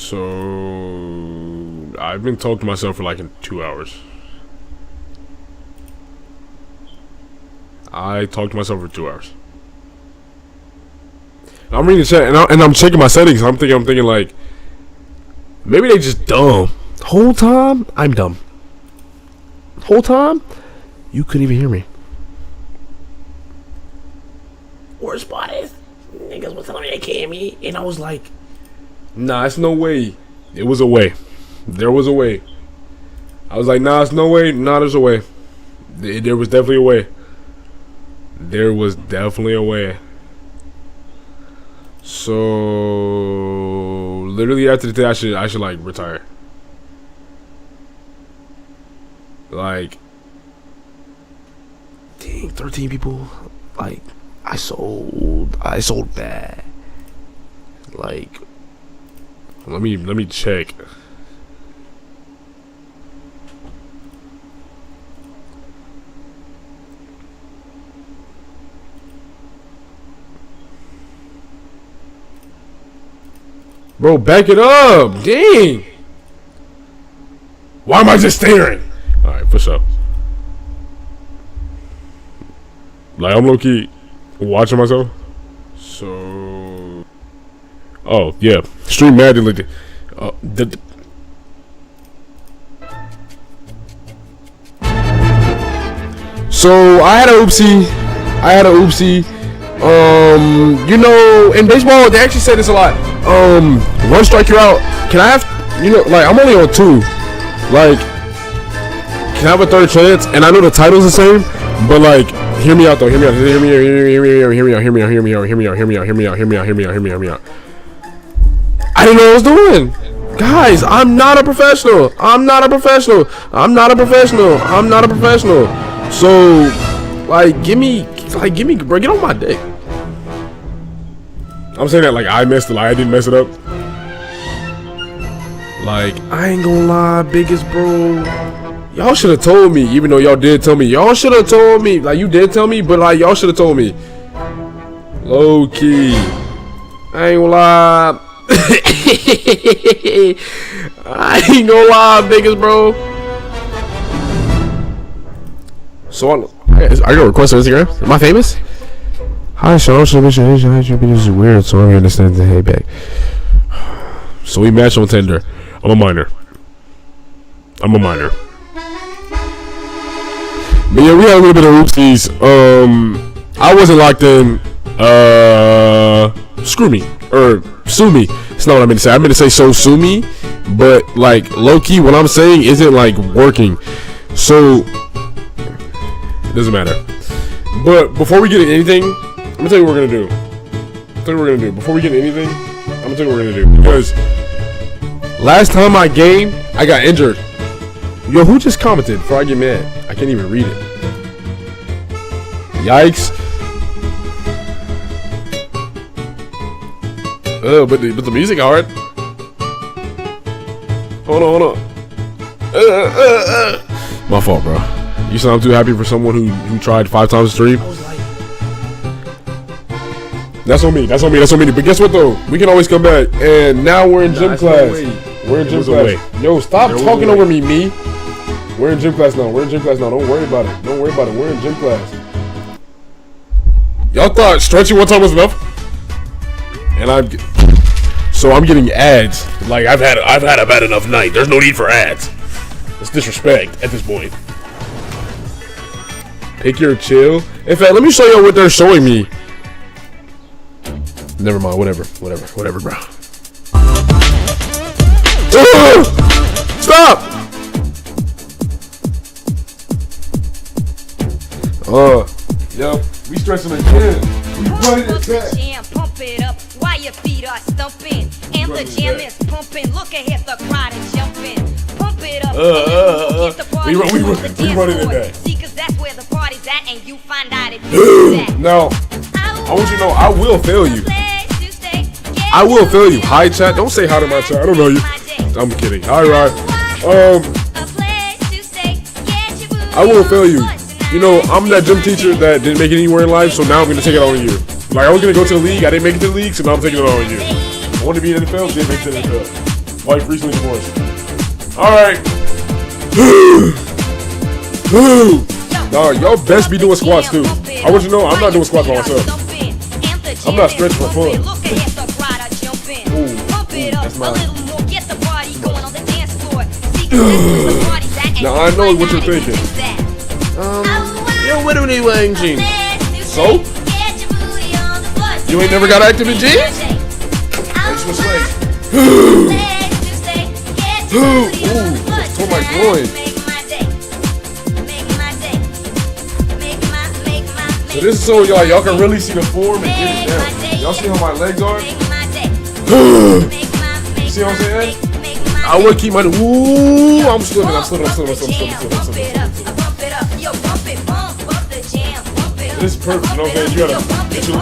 So I've been talking to myself for like 2 hours. I talked to myself for 2 hours. I'm reading the chat and I'm checking my settings. I'm thinking like maybe they just dumb. Whole time I'm dumb. Whole time you couldn't even hear me. Worst part is niggas was telling me they can't hear me, and I was like, nah, it's no way. It was a way. There was a way. I was like, nah, it's no way. Nah, there's a way. There was definitely a way. There was definitely a way. So literally after the day, I should like retire. Like, dang, 13 people. Like, I sold bad. Like, let me check. Bro, back it up. Dang. Why am I just staring? Alright, for sure. Like, I'm low-key watching myself. So, oh yeah, Streaammmmm. So I had a oopsie. You know, in baseball they actually say this a lot. One strike you're out. Can I have, you know, like I'm only on 2. Like, can I have a third chance? And I know the title's the same, but like, hear me out though. Hear me out. Hear me out. I didn't know what I was doing. Guys, I'm not a professional. So, like, give me, bro, get on my dick. I'm saying that like I messed it, like I didn't mess it up. Like, I ain't gonna lie, biggest bro. Y'all should have told me, even though y'all did tell me. Y'all should have told me. Like, you did tell me, but like, y'all should have told me. Low key. I ain't gonna lie. I ain't gonna lie, biggest bro. So, I got a request on Instagram. Am I famous? Hi, Sean. This is weird, so I'm gonna send the hey back. So we matched on Tinder. I'm a minor. But yeah, we had a little bit of oopsies. I wasn't locked in. Screw me or sue me. It's not what I meant to say. I meant to say so sue me, but like low key, what I'm saying isn't like working. So it doesn't matter. But before we get into anything, I'm gonna tell you what we're gonna do. Before we get into anything, I'm gonna tell you what we're gonna do, because last time I gamed, I got injured. Yo, who just commented before I get mad? I can't even read it. Yikes. But the music hard. Hold on. My fault, bro. You sound too happy for someone who tried 5 times the stream. That's on me. But guess what though? We can always come back. And now we're in gym class. Yo, stop talking over me. We're in gym class now. Don't worry about it. We're in gym class. Y'all thought stretching one time was enough? And I'm getting ads. Like I've had a bad enough night. There's no need for ads. It's disrespect at this point. Pick your chill. In fact, let me show you what they're showing me. Never mind. Whatever, bro. Stop. Yo, we stressing again. We running it back. Pump it up while your feet are stumping. And the jam is pumping. Look ahead, the crowd is jumping. Pump it up. We running it back. See, cause that's where the party's at, and you find out if No, I want you to know I will fail you. Hi, chat. Don't say hi to my chat. I don't know you. I'm kidding. Hi, Rod. I will fail you. You know, I'm that gym teacher that didn't make it anywhere in life, so now I'm gonna take it all on you. Like, I was gonna go to the league, I didn't make it to the league, so now I'm taking it all on you. I wanted to be in the NFL, didn't make it to the NFL. Wife recently divorced. Alright. Nah, y'all best be doing squats too. I want you to know I'm not doing squats by myself. I'm not stretching for fun. Ooh, that's mine. Now I know what you're thinking. Yo, what are they wearing jeans? So? You ain't never got active in jeans? That's what's like. Ooh, tore my groin. So this is so y'all can really see the form and get it down. Y'all see how my legs are? See what I'm saying? I would keep my. Ooh, I'm slipping. This is perfect. You know what I'm saying? You gotta get your.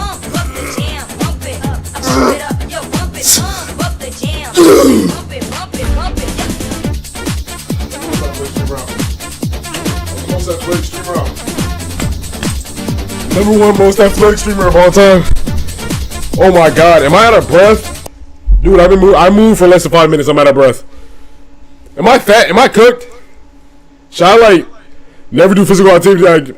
Number one most athletic streamer of all time. Oh my god, am I out of breath? Dude, I moved for less than 5 minutes. I'm out of breath. Am I fat? Am I cooked? Should I like never do physical activity? Like,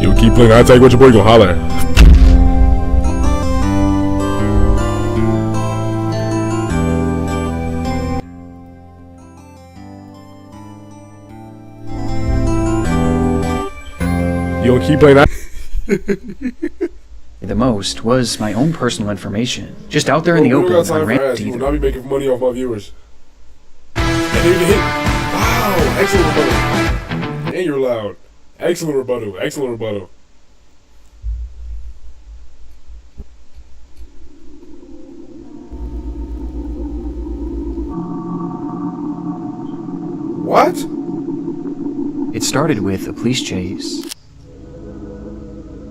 yo, keep playing. I'll tell you what your boy gonna holler at. You gonna keep playing that? The most was my own personal information, just out there in the open on random. You will not be making money off my viewers. And they hit. Wow, excellent rebuttal. And you're loud. Excellent rebuttal. Excellent rebuttal. What? It started with a police chase.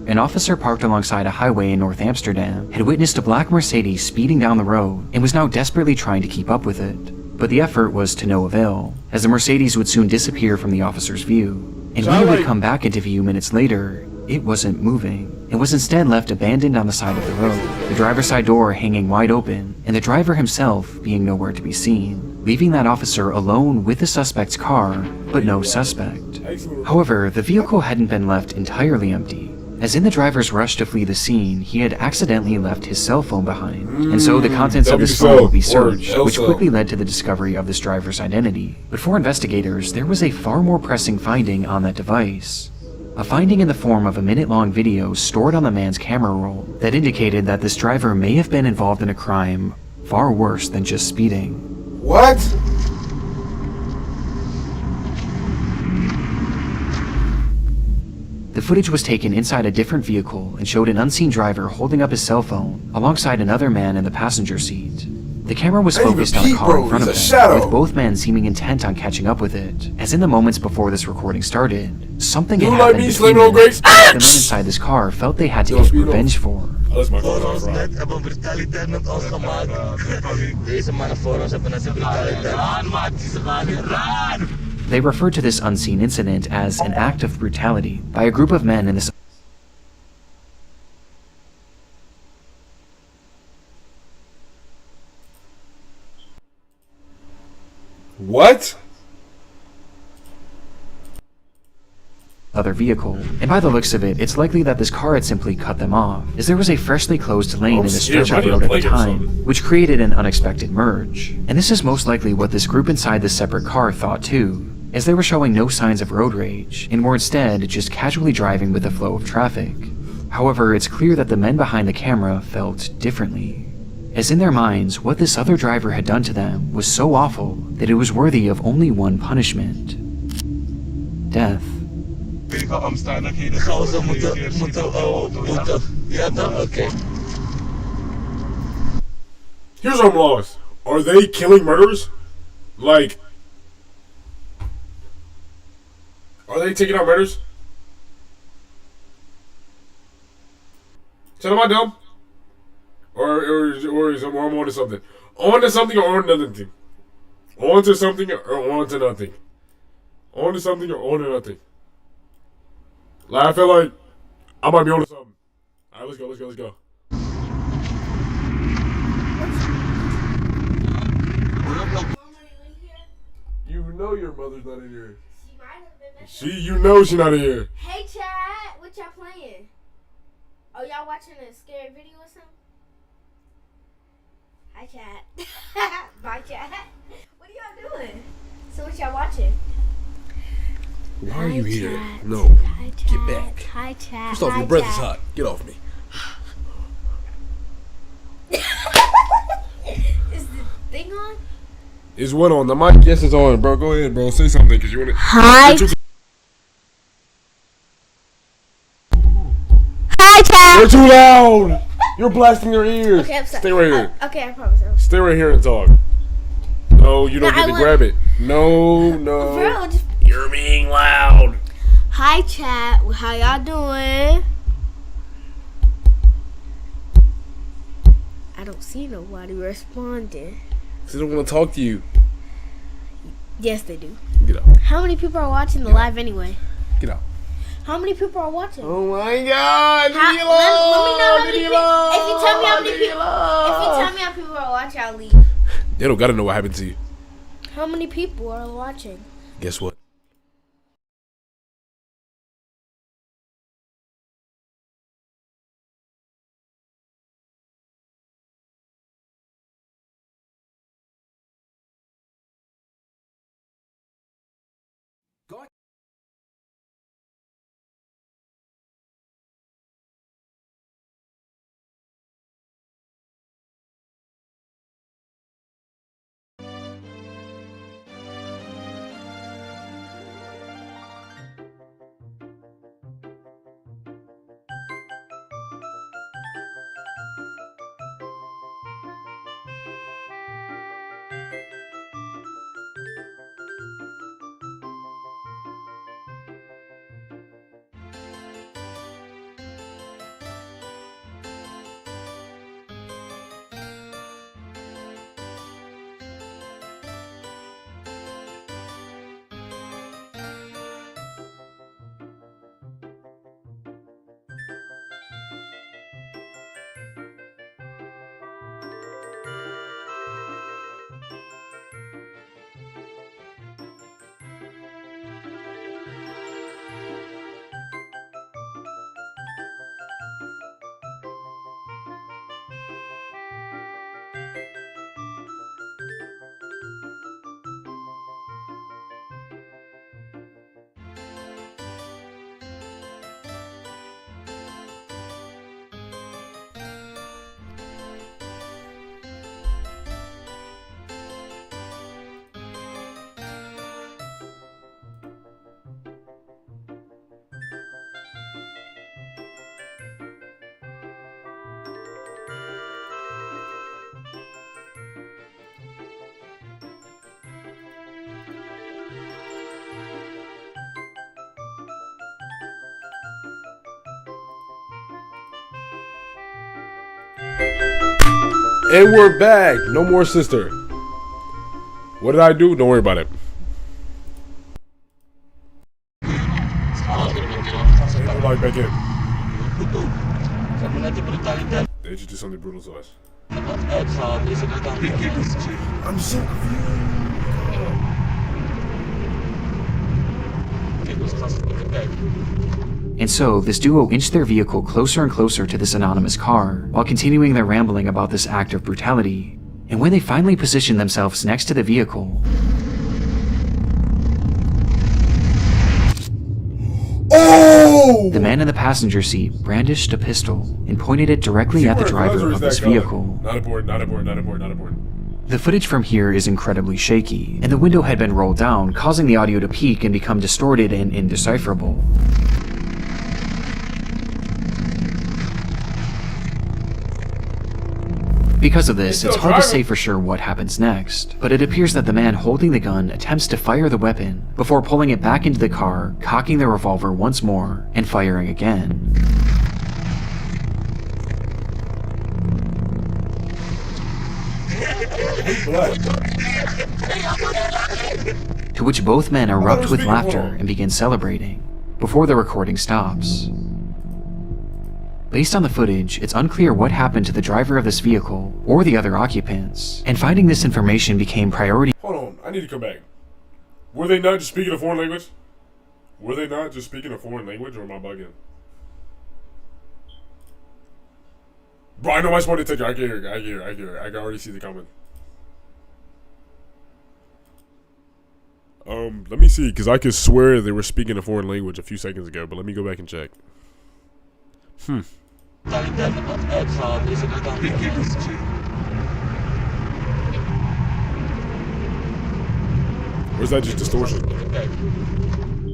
An officer parked alongside a highway in North Amsterdam had witnessed a black Mercedes speeding down the road and was now desperately trying to keep up with it. But the effort was to no avail, as the Mercedes would soon disappear from the officer's view. And when it would come back into view minutes later, it wasn't moving. It was instead left abandoned on the side of the road, the driver's side door hanging wide open, and the driver himself being nowhere to be seen, leaving that officer alone with the suspect's car, but no suspect. However, the vehicle hadn't been left entirely empty, as in the driver's rush to flee the scene, he had accidentally left his cell phone behind, and so the contents of his phone would be searched, which quickly led to the discovery of this driver's identity. But for investigators, there was a far more pressing finding on that device. A finding in the form of a minute-long video stored on the man's camera roll that indicated that this driver may have been involved in a crime far worse than just speeding. What? The footage was taken inside a different vehicle and showed an unseen driver holding up his cell phone alongside another man in the passenger seat. The camera was focused on a car in front of him, with both men seeming intent on catching up with it. As in the moments before this recording started, something had happened between them that the men inside this car felt they had to get revenge for. They referred to this unseen incident as an act of brutality by a group of men in this. What? Other vehicle, and by the looks of it, it's likely that this car had simply cut them off, as there was a freshly closed lane in the stretch of road at the time, which created an unexpected merge. And this is most likely what this group inside this separate car thought too, as they were showing no signs of road rage, and were instead just casually driving with the flow of traffic. However, it's clear that the men behind the camera felt differently, as in their minds, what this other driver had done to them was so awful that it was worthy of only one punishment: death. Here's what I'm lost. Are they killing murderers? Like, are they taking out murders? Tell am I dumb? Or is I'm on to something? On to something or on to nothing? On to something or on to nothing? On to something or on to nothing? Like, I feel like I might be on to something. Alright, let's go. You know your mother's not in here. She might have been. You know she's not in here. Hey, Chad, what y'all playing? Oh, y'all watching a scary video or something? Hi, Chad. Bye, Chad. What are y'all doing? So what y'all watching? Why are you here? Chad. No. Hi, Chad. Get back. Hi, Chad. First off, your breath is hot. Get off me. Is the thing on? Is what on? The mic? Yes, it's on, bro. Go ahead, bro. Say something, because you want to... Hi. Hi, Chad. You're too loud. You're blasting your ears. Okay, I'm sorry. Stay right here. Okay, I promise. Stay right here and talk. No, you don't No, get to grab it. No. Bro, just... You're being loud. Hi, Chad. How y'all doing? I don't see nobody responding. They don't want to talk to you. Yes, they do. Get out. How many people are watching the live anyway? Get out. How many people are watching? Oh my God! Let me know how many people. If you tell me how many people, are watching, I'll leave. They don't gotta know what happened to you. How many people are watching? Guess what? And we're back. No more sister. What did I do? Don't worry about it. Everybody back in. They just did something brutal to us. I'm so And so, this duo inched their vehicle closer and closer to this anonymous car, while continuing their rambling about this act of brutality. And when they finally positioned themselves next to the vehicle, the man in the passenger seat brandished a pistol and pointed it directly at the driver of this vehicle. Not aboard, not aboard, not aboard, not aboard. The footage from here is incredibly shaky, and the window had been rolled down, causing the audio to peak and become distorted and indecipherable. Because of this, it's hard to say for sure what happens next, but it appears that the man holding the gun attempts to fire the weapon before pulling it back into the car, cocking the revolver once more, and firing again. To which both men erupt with laughter and begin celebrating, before the recording stops. Based on the footage, it's unclear what happened to the driver of this vehicle or the other occupants, and finding this information became priority. Hold on, I need to come back. Were they not just speaking a foreign language? Were they not just speaking a foreign language, or am I bugging? Bro, I know my smart detector. I can hear it. I can already see the comment. Let me see, because I could swear they were speaking a foreign language a few seconds ago, but let me go back and check. Or is that just distortion?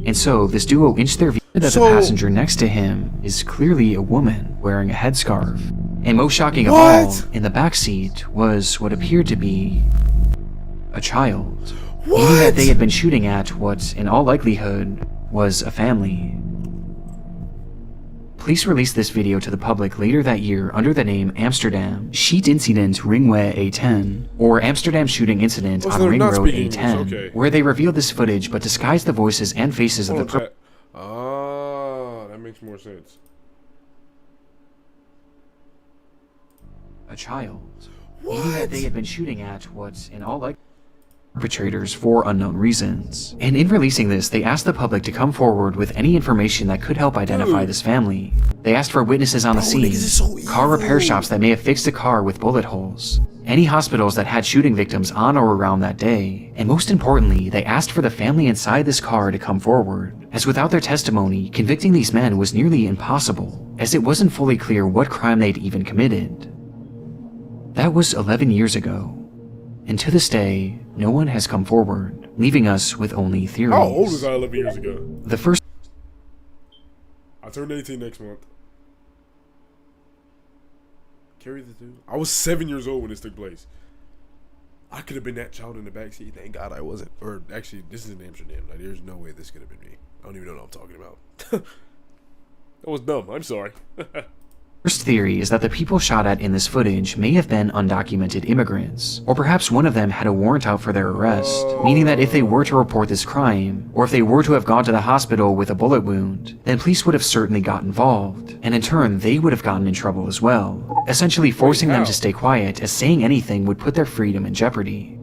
And so, this duo inched their view that the passenger next to him is clearly a woman wearing a headscarf. And most shocking of all, in the backseat was what appeared to be a child. Meaning that they had been shooting at what, in all likelihood, was a family. Police released this video to the public later that year under the name Amsterdam Sheet Incident Ringway A10, or Amsterdam Shooting Incident on Ring Road A10, where they revealed this footage but disguised the voices and faces of the that makes more sense. A child. Meaning that they had been shooting at what, in all likelihood, perpetrators for unknown reasons. And in releasing this, they asked the public to come forward with any information that could help identify this family. They asked for witnesses on the scene, car repair shops that may have fixed a car with bullet holes, any hospitals that had shooting victims on or around that day, and most importantly, they asked for the family inside this car to come forward, as without their testimony, convicting these men was nearly impossible, as it wasn't fully clear what crime they'd even committed. That was 11 years ago, and to this day, no one has come forward, leaving us with only theories. How old was I 11 years ago? The first... I turned 18 next month. Carry the two. I was 7 years old when this took place. I could have been that child in the backseat. Thank God I wasn't. Or actually, this is in Amsterdam. Like, there's no way this could have been me. I don't even know what I'm talking about. That was dumb. I'm sorry. First theory is that the people shot at in this footage may have been undocumented immigrants, or perhaps one of them had a warrant out for their arrest, meaning that if they were to report this crime, or if they were to have gone to the hospital with a bullet wound, then police would have certainly got involved, and in turn they would have gotten in trouble as well, essentially forcing them to stay quiet, as saying anything would put their freedom in jeopardy.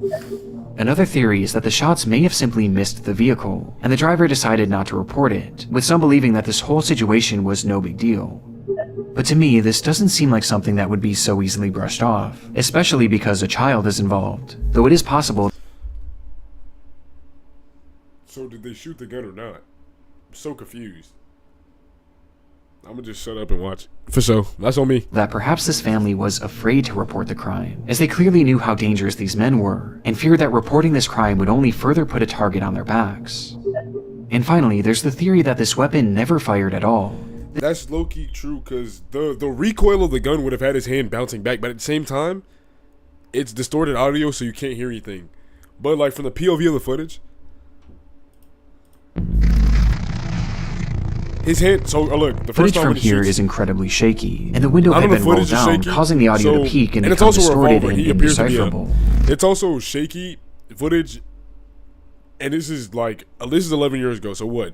Another theory is that the shots may have simply missed the vehicle, and the driver decided not to report it, with some believing that this whole situation was no big deal. But to me, this doesn't seem like something that would be so easily brushed off, especially because a child is involved, though it is possible. So did they shoot the gun or not? I'm so confused. I'm gonna just shut up and watch. For sure, that's on me. That perhaps this family was afraid to report the crime, as they clearly knew how dangerous these men were, and feared that reporting this crime would only further put a target on their backs. And finally, there's the theory that this weapon never fired at all. That's low-key true, because the recoil of the gun would have had his hand bouncing back, but at the same time, it's distorted audio, so you can't hear anything. But like from the POV of the footage, his hand, so look, the first footage from here is incredibly shaky, and the window had been rolled down, causing the audio to peak and become distorted and indecipherable. It's also shaky footage, and this is like, this is 11 years ago, so what?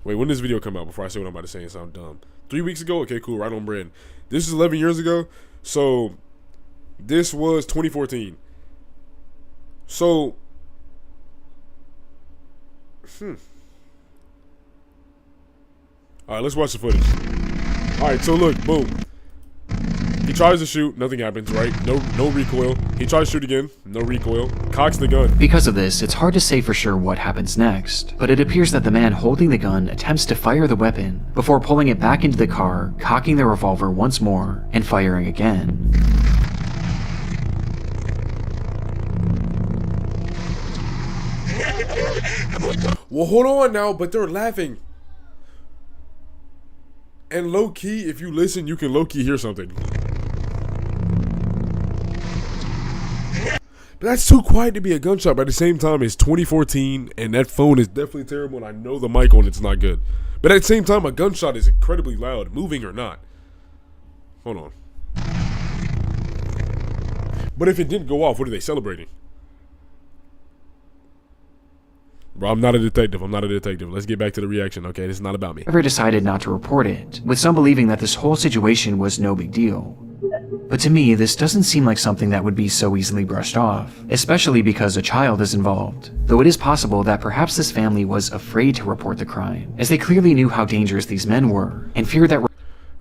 Wait, when did this video come out? Before I say what I'm about to say and sound dumb. 3 weeks ago? Okay, cool, right on brand. This is 11 years ago, so this was 2014. So, alright, let's watch the footage. Alright, so look, boom. He tries to shoot, nothing happens, right? No recoil. He tries to shoot again, no recoil. Cocks the gun. Because of this, it's hard to say for sure what happens next, but it appears that the man holding the gun attempts to fire the weapon before pulling it back into the car, cocking the revolver once more, and firing again. Well, hold on now, but they're laughing. And low-key, if you listen, you can low-key hear something. But that's too quiet to be a gunshot. But at the same time, it's 2014, and that phone is definitely terrible, and I know the mic on it's not good. But at the same time, a gunshot is incredibly loud, moving or not. Hold on. But if it didn't go off, what are they celebrating? Bro, I'm not a detective. I'm not a detective. Let's get back to the reaction, okay? This is not about me. However, decided not to report it, with some believing that this whole situation was no big deal. But to me, this doesn't seem like something that would be so easily brushed off, especially because a child is involved. Though it is possible that perhaps this family was afraid to report the crime, as they clearly knew how dangerous these men were, and feared that.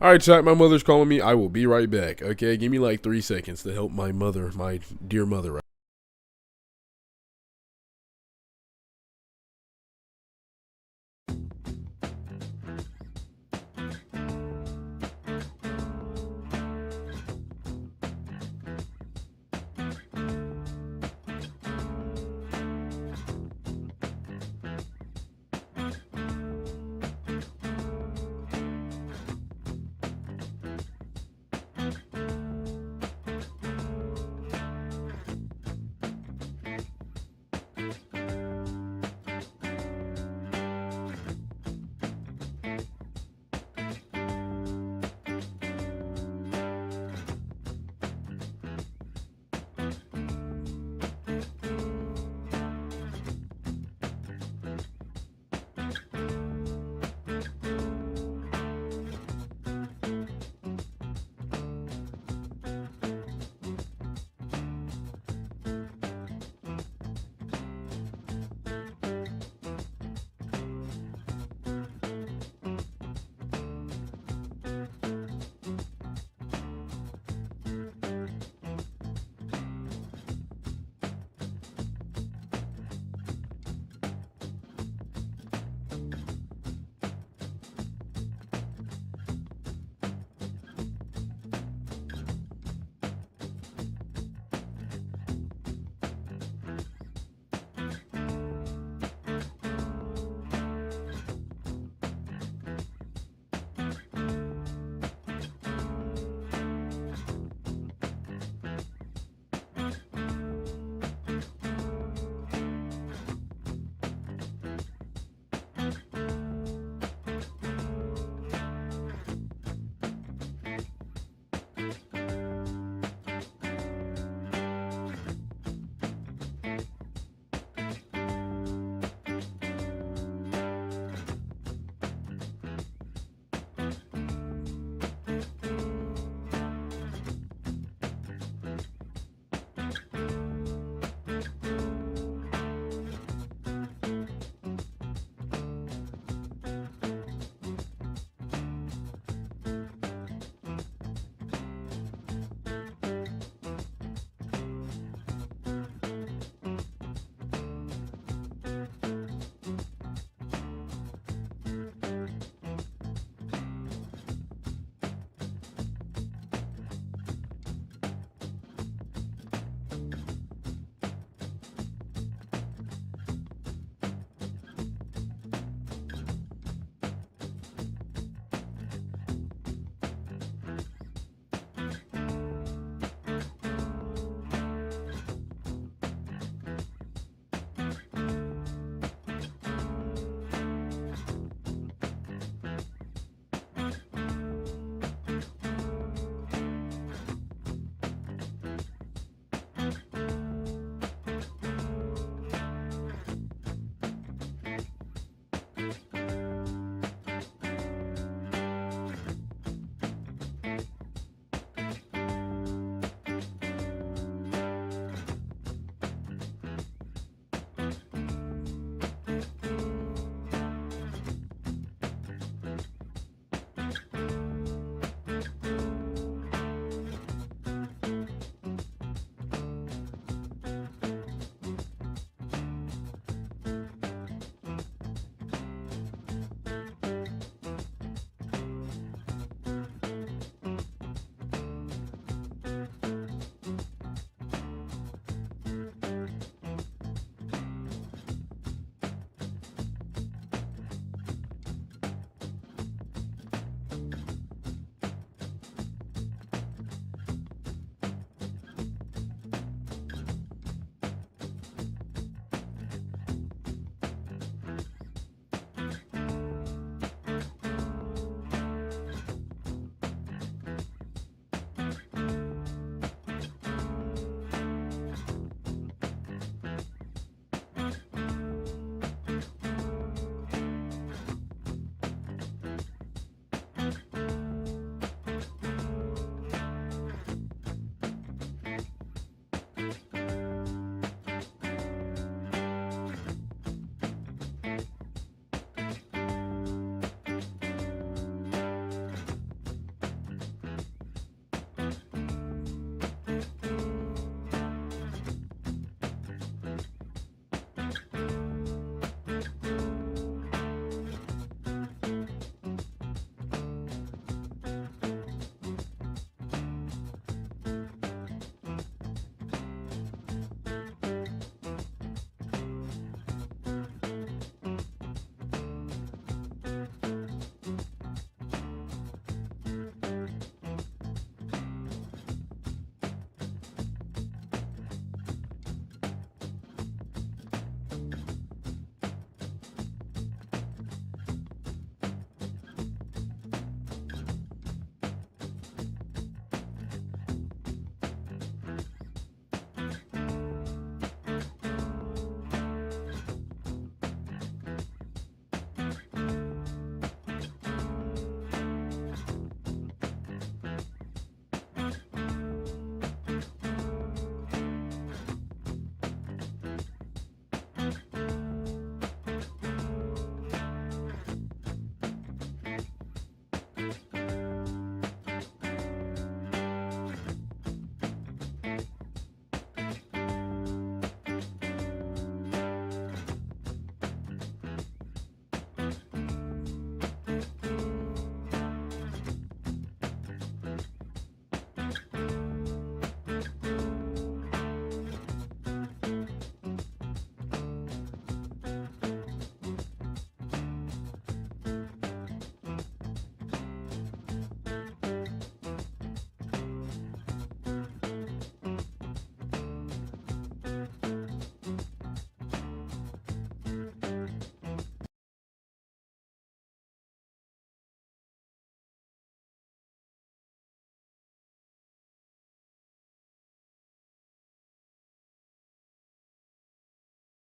Alright, chat, my mother's calling me. I will be right back, okay? Give me like 3 seconds to help my mother, my dear mother.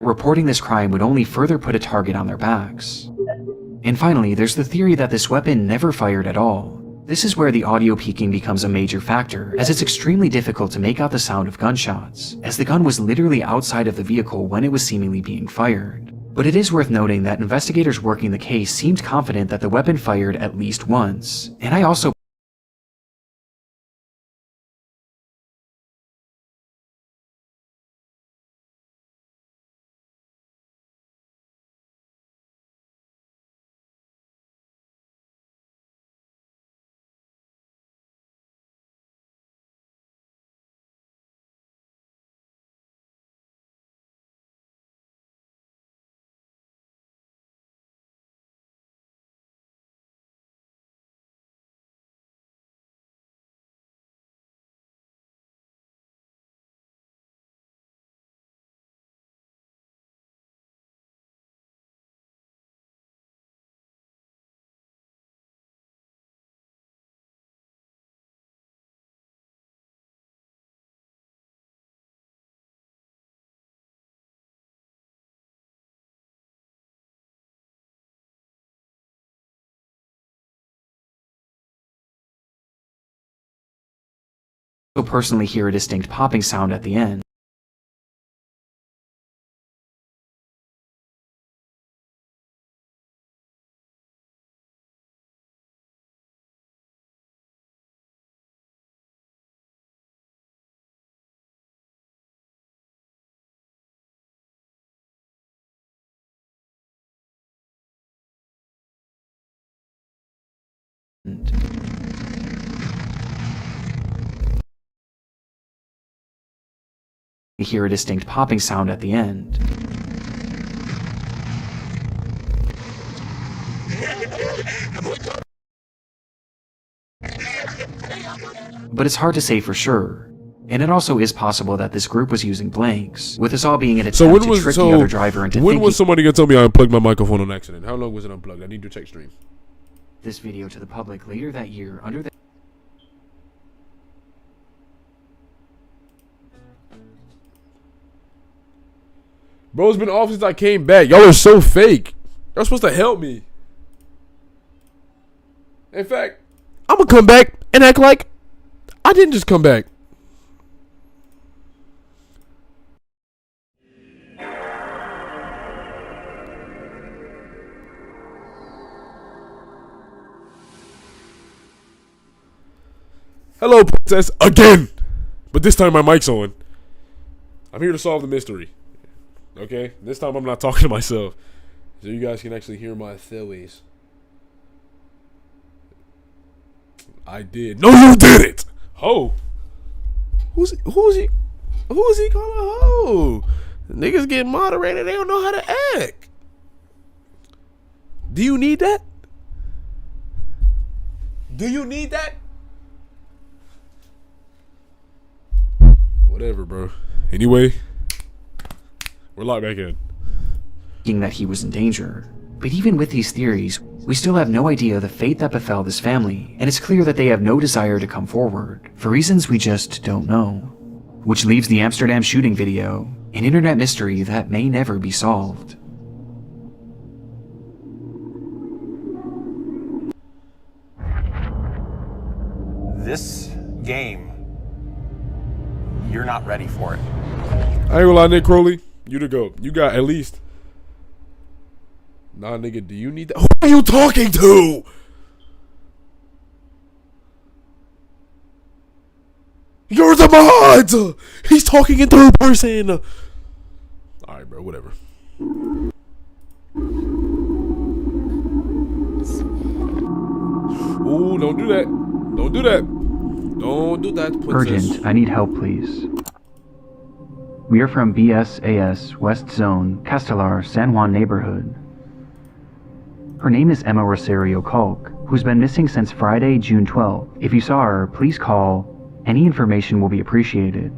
Reporting this crime would only further put a target on their backs. And finally, there's the theory that this weapon never fired at all. This is where the audio peaking becomes a major factor, as it's extremely difficult to make out the sound of gunshots, as the gun was literally outside of the vehicle when it was seemingly being fired. But it is worth noting that investigators working the case seemed confident that the weapon fired at least once, and I also personally hear a distinct popping sound at the end. You hear a distinct popping sound at the end. But it's hard to say for sure. And it also is possible that this group was using blanks, with this all being an attempt to trick the other driver into when thinking was somebody gonna tell me I unplugged my microphone on accident? How long was it unplugged? I need to check stream. this video to the public later that year under the Bro, it's been off since I came back. Y'all are so fake. Y'all supposed to help me. In fact, I'm gonna come back and act like I didn't just come back. Hello, princess, again. But this time my mic's on. I'm here to solve the mystery. Okay? This time I'm not talking to myself. So you guys can actually hear my theories. I did. No, you didn't! Ho! Who's he calling a hoe? Niggas get moderated, they don't know how to act. Do you need that? Do you need that? Whatever, bro. Anyway, we're locked back in. Thinking that he was in danger. But even with these theories, we still have no idea the fate that befell this family, and it's clear that they have no desire to come forward, for reasons we just don't know. Which leaves the Amsterdam shooting video an internet mystery that may never be solved. This game, you're not ready for it. I ain't gonna lie, Nick Crowley, you the GOAT. You got at least. Nah, nigga, do you need that? Who are you talking to? You're the mod! He's talking in third person! Alright, bro, whatever. Ooh, don't do that. Don't do that. Don't do that, princess. Urgent, I need help, please. We are from BSAS West Zone, Castelar, San Juan neighborhood. Her name is Emma Rosario Culk, who's been missing since Friday, June 12th. If you saw her, please call. Any information will be appreciated.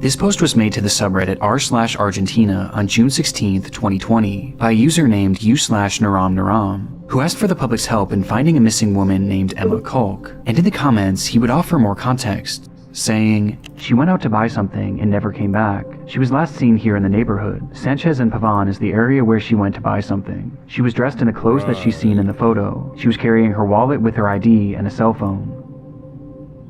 This post was made to the subreddit r/Argentina on June 16th, 2020 by a user named u/NaramNaram, who asked for the public's help in finding a missing woman named Emma Culk, and in the comments he would offer more context, saying, "She went out to buy something and never came back. She was last seen here in the neighborhood. Sanchez and Pavan is the area where she went to buy something. She was dressed in the clothes that she's seen in the photo. She was carrying her wallet with her ID and a cell phone."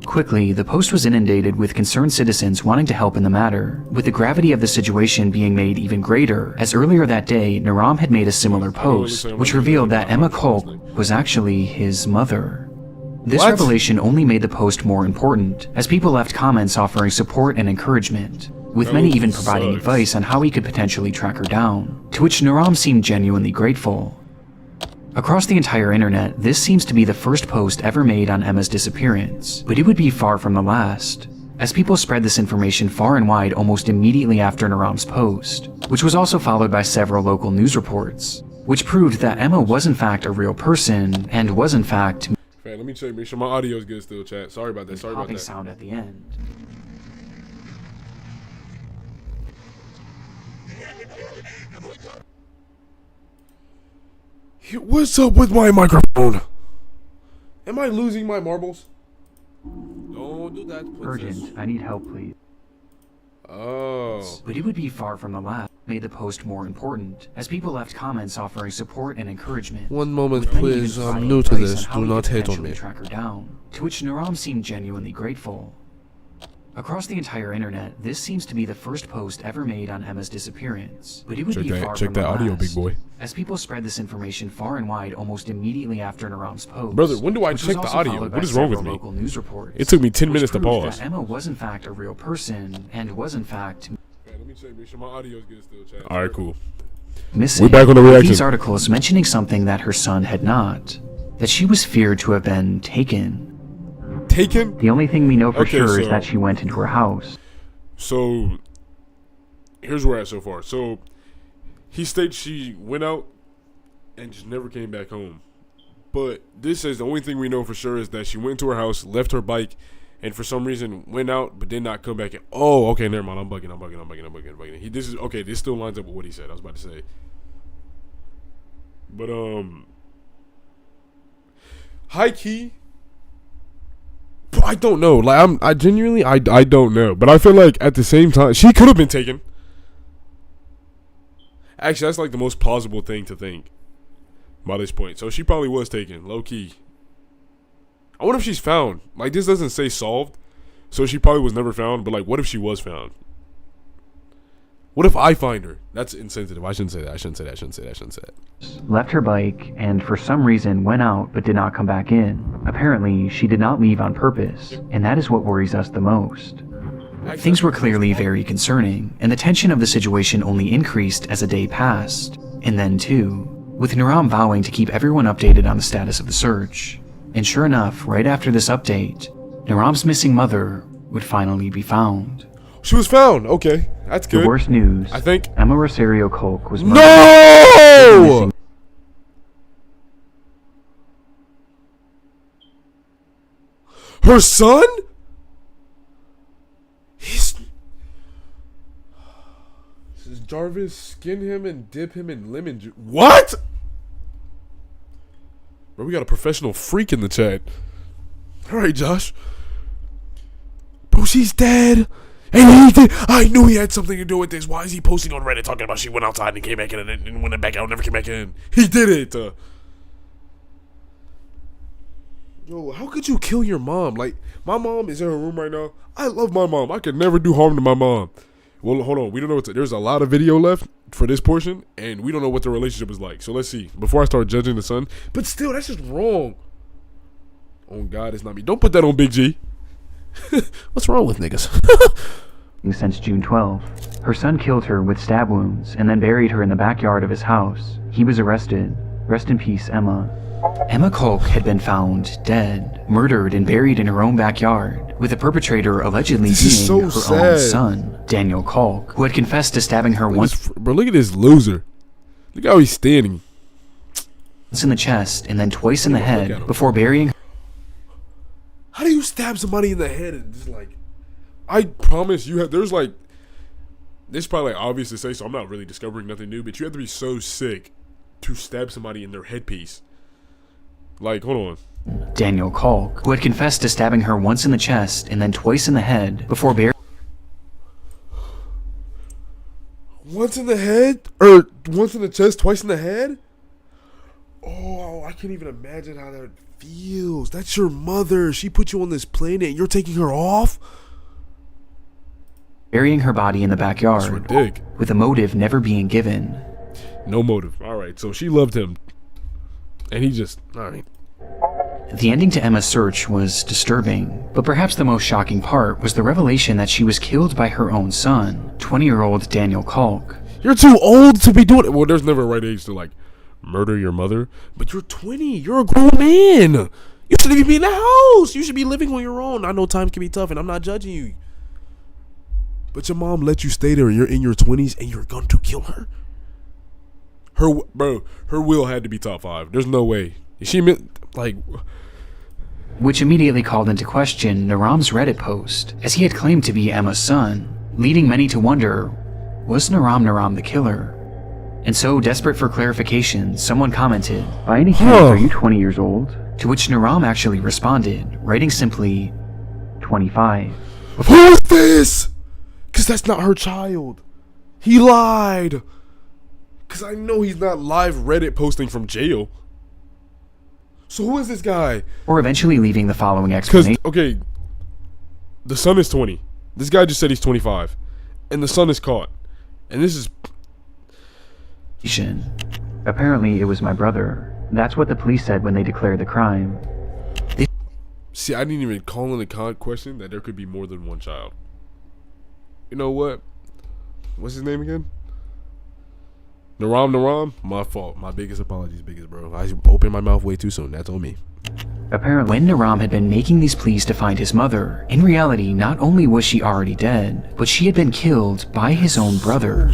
Quickly, the post was inundated with concerned citizens wanting to help in the matter, with the gravity of the situation being made even greater, as earlier that day, Naram had made a similar post, which revealed that Emma Culk was actually his mother. This revelation only made the post more important, as people left comments offering support and encouragement, with many even providing advice on how he could potentially track her down, to which Naram seemed genuinely grateful. Across the entire internet, this seems to be the first post ever made on Emma's disappearance, but it would be far from the last, as people spread this information far and wide almost immediately after Naram's post, which was also followed by several local news reports, which proved that Emma was in fact a real person, and was in fact... Fan, let me check, make sure my audio is good still, chat. Sorry about that, sorry about that. Sound at the end. What's up with my microphone? Am I losing my marbles? Don't do that, princess. Urgent, I need help, please. Oh. But it would be far from the last. Made the post more important, as people left comments offering support and encouragement. One moment, with many please. even I'm providing new to advice this. on how Do he not could hate on potentially me. track her down, to which Naram seemed genuinely grateful. Across the entire internet, this seems to be the first post ever made on Emma's disappearance, but it would be far Check from that the audio, last, big boy. as people spread this information far and wide almost immediately after Naram's post. Brother, when do I which was check the also audio? followed What by is wrong with several me? local news reports, It took me 10 which minutes to proved pause. that Emma was in fact a real person, and was in fact Let me check, make sure my audio is good still, chat. Alright, cool. missing. We're back on the with reaction. these articles mentioning something that her son had not, that she was feared to have been taken. Taken? The only thing we know for Okay, sure is so- that she went into her house. So, here's where we're at so far. So, he states she went out and just never came back home. But this says the only thing we know for sure is that she went to her house, left her bike, and for some reason went out but did not come back in. Oh, okay, never mind. I'm bugging. This is okay. This still lines up with what he said. I was about to say, but high key, I don't know. Like I genuinely, I don't know. But I feel like at the same time, she could have been taken. Actually, that's like the most plausible thing to think by this point. So she probably was taken, low key. I wonder if she's found. Like, this doesn't say solved, so she probably was never found. But like, what if she was found? What if I find her? That's insensitive. I shouldn't say that. I shouldn't say that. I shouldn't say that. I shouldn't say that. Left her bike and for some reason went out but did not come back in. Apparently, she did not leave on purpose, and that is what worries us the most. Things were clearly very concerning, and the tension of the situation only increased as a day passed. And then too, with Naram vowing to keep everyone updated on the status of the search. And sure enough, right after this update, Naram's missing mother would finally be found. She was found. Okay, that's good. The worst news, I think. Emma Rosario Kolk was murdered. No! Her son? He's... Jarvis skin him and dip him in lemon juice. What? Bro, we got a professional freak in the chat. Alright, Josh. Bro, she's dead. And he did. I knew he had something to do with this. Why is he posting on Reddit talking about she went outside and came back in and went back out and never came back in? He did it. Yo, how could you kill your mom? Like, my mom is in her room right now. I love my mom. I could never do harm to my mom. Well, hold on. We don't know there's a lot of video left for this portion, and we don't know what the relationship is like. So let's see. Before I start judging the son. But still, that's just wrong. Oh, God, it's not me. Don't put that on Big G. What's wrong with niggas? Since June 12th. Her son killed her with stab wounds and then buried her in the backyard of his house. He was arrested. Rest in peace, Emma. Emma Kolk had been found dead, murdered and buried in her own backyard, with the perpetrator allegedly being her own son, Daniel Kolk, who had confessed to stabbing her once. Bro, look at this loser. Look how he's standing. Once in the chest and then twice in the head before burying her. How do you stab somebody in the head and just like... I promise you have... There's like... This is probably like obvious to say, so I'm not really discovering nothing new, but you have to be so sick to stab somebody in their headpiece. Like, hold on. Daniel Kolk, who had confessed to stabbing her once in the chest and then twice in the head before burying... Once in the head? Or once in the chest, twice in the head? Oh, I can't even imagine how that feels. That's your mother. She put you on this planet and you're taking her off? Burying her body in the backyard, with a motive never being given. No motive. Alright, so she loved him. And he just... Alright. The ending to Emma's search was disturbing, but perhaps the most shocking part was the revelation that she was killed by her own son, 20-year-old Daniel Kolk. You're too old to be doing it. Well, there's never a right age to, like, murder your mother. But you're 20. You're a grown man. You shouldn't even be in the house. You should be living on your own. I know times can be tough, and I'm not judging you. But your mom let you stay there, and you're in your 20s, and you're going to kill her? Her will had to be top 5. There's no way. She meant, like... Which immediately called into question Naram's Reddit post, as he had claimed to be Emma's son, leading many to wonder, was Naram the killer? And so, desperate for clarification, someone commented, "By any chance, are you 20 years old?" To which Naram actually responded, writing simply, 25. Who is this? Because that's not her child. He lied. Because I know he's not live Reddit posting from jail. So who is this guy? Or eventually leaving the following explanation. Because, okay, the son is 20. This guy just said he's 25. And the son is caught. And this is... Apparently it was my brother. That's what the police said when they declared the crime. See, I didn't even call in a question that there could be more than one child. You know what? What's his name again? Naram, my fault. My biggest apologies, bro. I opened my mouth way too soon. That's on me. Apparently, when Naram had been making these pleas to find his mother, in reality, not only was she already dead, but she had been killed by his own brother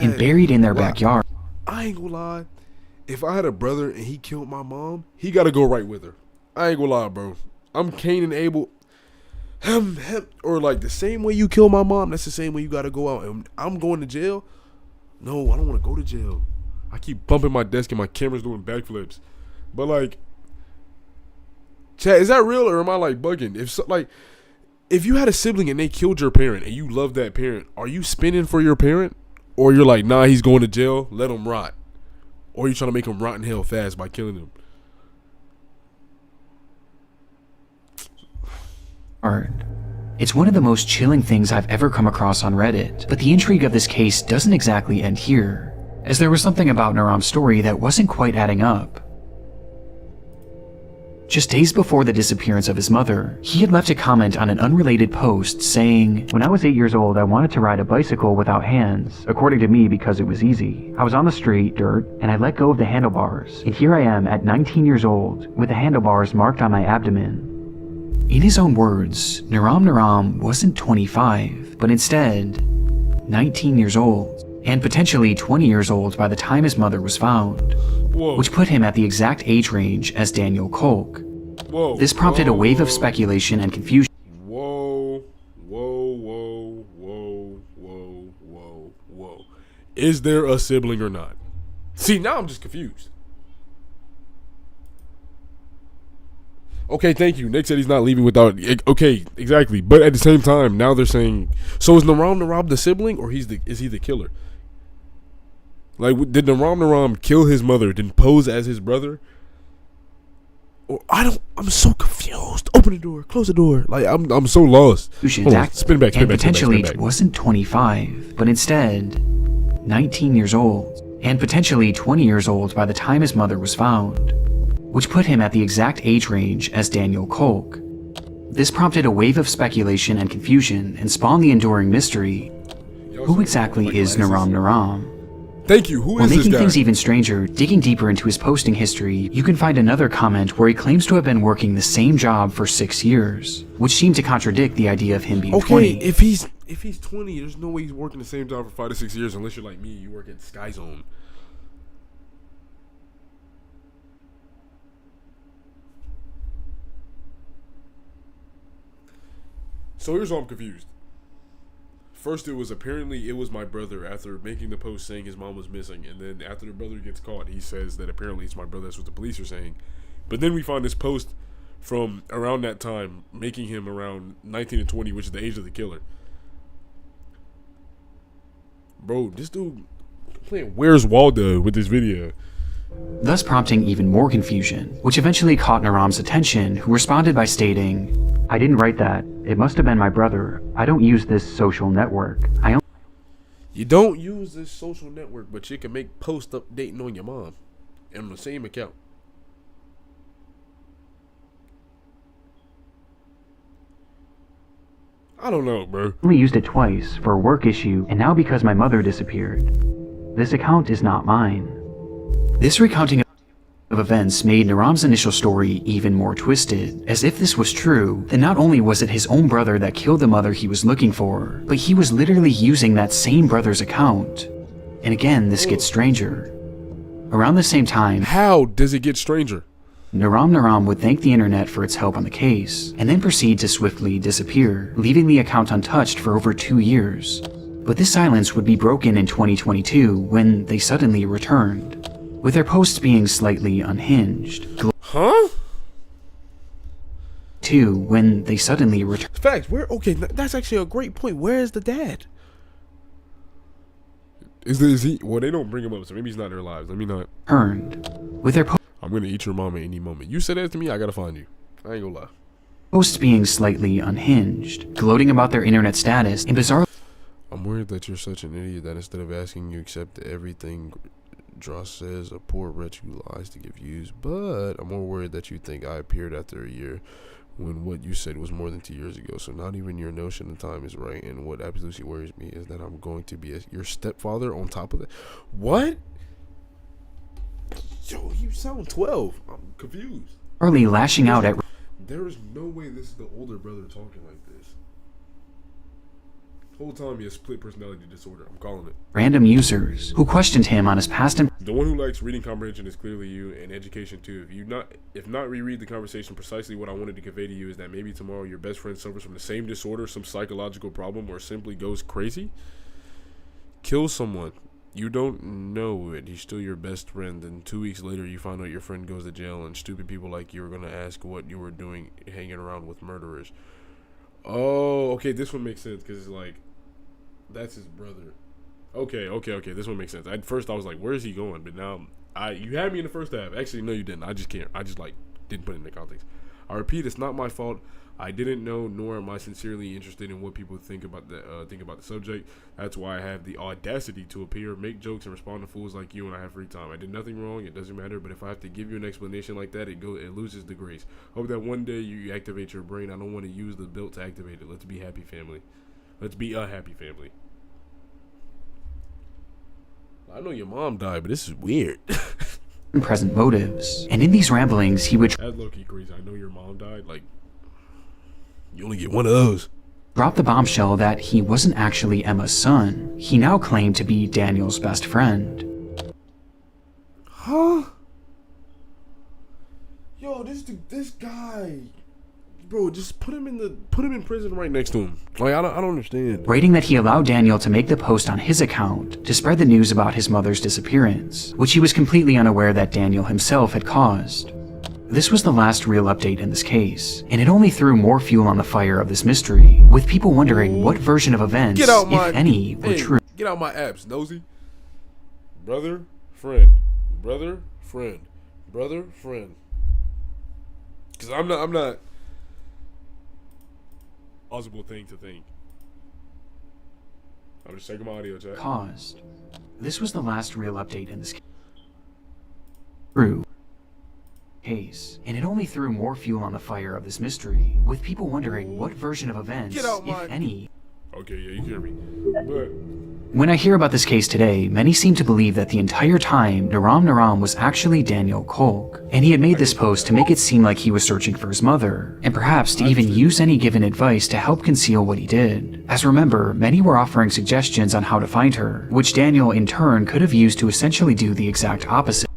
and buried in their backyard. I ain't gonna lie. If I had a brother and he killed my mom, he gotta go right with her. I ain't gonna lie, bro. I'm Cain and Abel. Or like the same way you kill my mom, that's the same way you gotta go out. And I'm going to jail. No, I don't want to go to jail. I keep bumping my desk and my camera's doing backflips. But like, chat, is that real or am I like bugging? If you had a sibling and they killed your parent and you love that parent, are you spinning for your parent? Or you're like, nah, he's going to jail, let him rot. Or you trying to make him rot in hell fast by killing him? It's one of the most chilling things I've ever come across on Reddit, but the intrigue of this case doesn't exactly end here, as there was something about Naram's story that wasn't quite adding up. Just days before the disappearance of his mother, he had left a comment on an unrelated post saying, "When I was 8 years old, I wanted to ride a bicycle without hands, according to me because it was easy. I was on the street, dirt, and I let go of the handlebars, and here I am at 19 years old, with the handlebars marked on my abdomen." In his own words, Naram wasn't 25, but instead 19 years old, and potentially 20 years old by the time his mother was found. Whoa. Which put him at the exact age range as Daniel Kolk. Whoa. This prompted a wave of speculation and confusion. Whoa. Is there a sibling or not? See, now I'm just confused. Okay, thank you. Nick said he's not leaving without. Okay, exactly. But at the same time, now they're saying, so is Naram the sibling, or is he the killer? Like, did Naram kill his mother, then pose as his brother? Or I'm so confused. Open the door, close the door. Like, I'm so lost. Hold on, spin back. Potentially wasn't 25, but instead 19 years old, and potentially 20 years old by the time his mother was found, which put him at the exact age range as Daniel Kolk. This prompted a wave of speculation and confusion and spawned the enduring mystery. Who exactly is Naram? Thank you. Who is this guy? Making things even stranger, digging deeper into his posting history, you can find another comment where he claims to have been working the same job for 6 years, which seemed to contradict the idea of him being 20. If he's 20, there's no way he's working the same job for 5 to 6 years unless you're like me, you work at Sky Zone. So here's why I'm confused. First, it was my brother after making the post saying his mom was missing, and then after the brother gets caught, he says that apparently it's my brother. That's what the police are saying. But then we find this post from around that time, making him around 19 and 20, which is the age of the killer. Bro, this dude playing Where's Waldo with this video. Thus prompting even more confusion, which eventually caught Naram's attention, who responded by stating, "I didn't write that. It must have been my brother. I don't use this social network. You don't use this social network, but you can make posts updating on your mom on the same account." I don't know, bro. only used it twice for a work issue, and now because my mother disappeared. This account is not mine." This recounting of events made Naram's initial story even more twisted, as if this was true, then not only was it his own brother that killed the mother he was looking for, but he was literally using that same brother's account. And again, this gets stranger. Around the same time, how does it get stranger? Naram would thank the internet for its help on the case, and then proceed to swiftly disappear, leaving the account untouched for over 2 years. But this silence would be broken in 2022 when they suddenly returned, with their posts being slightly unhinged. Huh? When they suddenly returned. Facts. Okay, that's actually a great point. Where is the dad? Is he? Well, they don't bring him up, so maybe he's not in their lives. Let me not. With their I'm gonna eat your mom at any moment. You said that to me, I gotta find you. I ain't gonna lie. Posts being slightly unhinged, gloating about their internet status, and bizarre. I'm worried that you're such an idiot that instead of asking you accept everything Dross says, a poor wretch who lies to give views, but I'm more worried that you think I appeared after a year when what you said was more than 2 years ago. So not even your notion of time is right, and what absolutely worries me is that I'm going to be your stepfather on top of that. What? Yo, you sound 12. I'm confused. Early lashing out at. There is no way this is the older brother talking like this. The whole time he has split personality disorder. I'm calling it. Random users who questioned him on his past. The one who likes reading comprehension is clearly you, and education too. If not reread the conversation, precisely what I wanted to convey to you is that maybe tomorrow your best friend suffers from the same disorder, some psychological problem, or simply goes crazy. Kill someone. You don't know it. He's still your best friend. And 2 weeks later, you find out your friend goes to jail, and stupid people like you are going to ask what you were doing hanging around with murderers. Oh, okay. This one makes sense because, like, that's his brother. Okay. This one makes sense. At first, I was like, where is he going? But now, you had me in the first half. Actually, no, you didn't. I just can't. I just, like, didn't put it in the context. I repeat, it's not my fault. I didn't know, nor am I sincerely interested in what people think about the subject. That's why I have the audacity to appear, make jokes, and respond to fools like you when I have free time. I did nothing wrong. It doesn't matter. But if I have to give you an explanation like that, it loses the grace. Hope that one day you activate your brain. I don't want to use the belt to activate it. Let's be happy, family. Let's be a happy family. I know your mom died, but this is weird. Present motives. And in these ramblings, he would That's low-key crazy. I know your mom died. Like, you only get one of those. drop the bombshell that he wasn't actually Emma's son. He now claimed to be Daniel's best friend. Huh? Yo, this guy, bro, just put him in prison right next to him. Like, I don't understand. Writing that he allowed Daniel to make the post on his account to spread the news about his mother's disappearance, which he was completely unaware that Daniel himself had caused. This was the last real update in this case, and it only threw more fuel on the fire of this mystery, with people wondering what version of events, if any, were true. Get out my apps, nosy. Brother, friend, brother, friend, brother, friend. Cause I'm not possible thing to think. I'm just checking my audio chat. Caused. This was the last real update in this case. True. Case, and it only threw more fuel on the fire of this mystery, with people wondering what version of events, if any. Okay, yeah, you hear me. But When I hear about this case today, many seem to believe that the entire time Naram was actually Daniel Kolk, and he had made this post to make it seem like he was searching for his mother, and perhaps to even use any given advice to help conceal what he did. As remember, many were offering suggestions on how to find her, which Daniel in turn could have used to essentially do the exact opposite.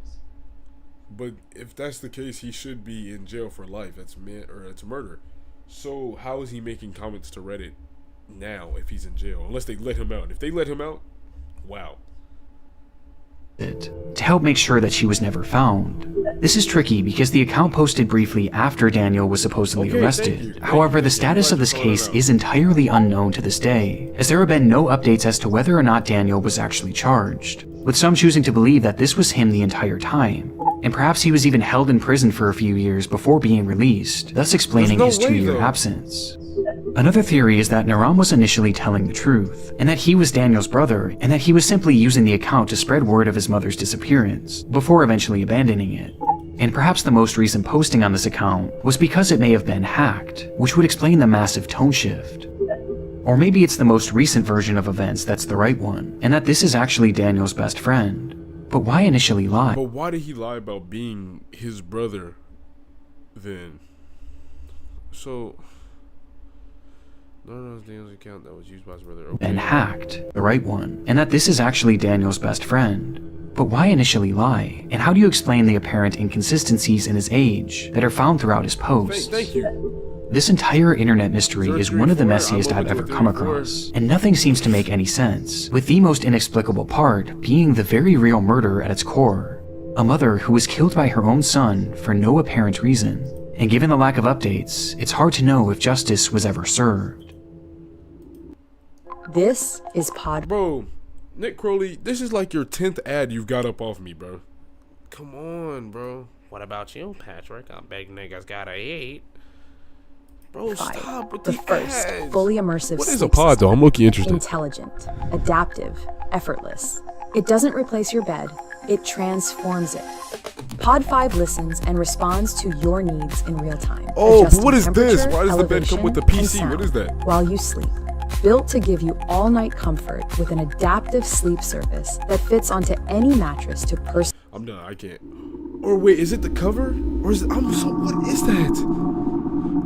But if that's the case, he should be in jail for life. That's murder. So how is he making comments to Reddit now if he's in jail? Unless they let him out. If they let him out, wow. To help make sure that she was never found. This is tricky because the account posted briefly after Daniel was supposedly arrested. However, the status of this case is entirely unknown to this day, as there have been no updates as to whether or not Daniel was actually charged, with some choosing to believe that this was him the entire time, and perhaps he was even held in prison for a few years before being released, thus explaining his 2-year absence. Another theory is that Naram was initially telling the truth, and that he was Daniel's brother, and that he was simply using the account to spread word of his mother's disappearance, before eventually abandoning it. And perhaps the most recent posting on this account was because it may have been hacked, which would explain the massive tone shift. Or maybe it's the most recent version of events that's the right one, and that this is actually Daniel's best friend. But why initially lie? But why did he lie about being his brother then? So no, Daniel's account that was used by his brother. Okay. And hacked, the right one, and that this is actually Daniel's best friend. But why initially lie? And how do you explain the apparent inconsistencies in his age that are found throughout his posts? Thank you. This entire internet mystery is one of the messiest I've ever come across, and nothing seems to make any sense, with the most inexplicable part being the very real murder at its core. A mother who was killed by her own son for no apparent reason, and given the lack of updates, it's hard to know if justice was ever served. This is Pod. Bro, Nick Crowley, this is like your 10th ad you've got up off me, bro. Come on, bro. What about you, Patrick? I beg niggas gotta eat. Bro, stop with The the first ads. fully immersive What is sleep a pod, though? I'm looking interested. Intelligent, adaptive, effortless. It doesn't replace your bed, it transforms it. Pod 5 listens and responds to your needs in real time. Oh, but adjusting what is this? temperature, Why does the bed come with the elevation, PC? and What is that? sound while you sleep. Built to give you all-night comfort with an adaptive sleep service that fits onto any mattress to I'm done. I can't. Or wait, is it the cover? Or is it? What is that?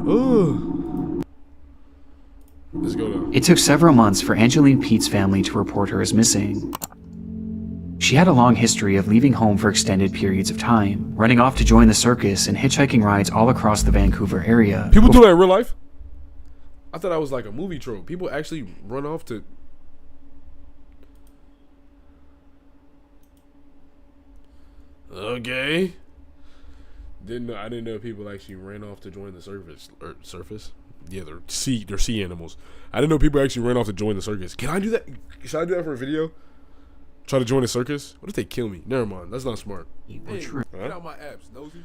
Ugh. Let's go though. It took several months for Angeline Pete's family to report her as missing. She had a long history of leaving home for extended periods of time, running off to join the circus and hitchhiking rides all across the Vancouver area. People do that in real life? I thought that was like a movie trope. People actually run off to... Okay. I didn't know people actually ran off to join the surface. Yeah, they're sea animals. I didn't know people actually ran off to join the circus. Can I do that? Should I do that for a video? Try to join a circus? What if they kill me? Never mind. That's not smart. True. Get out my apps, nosy.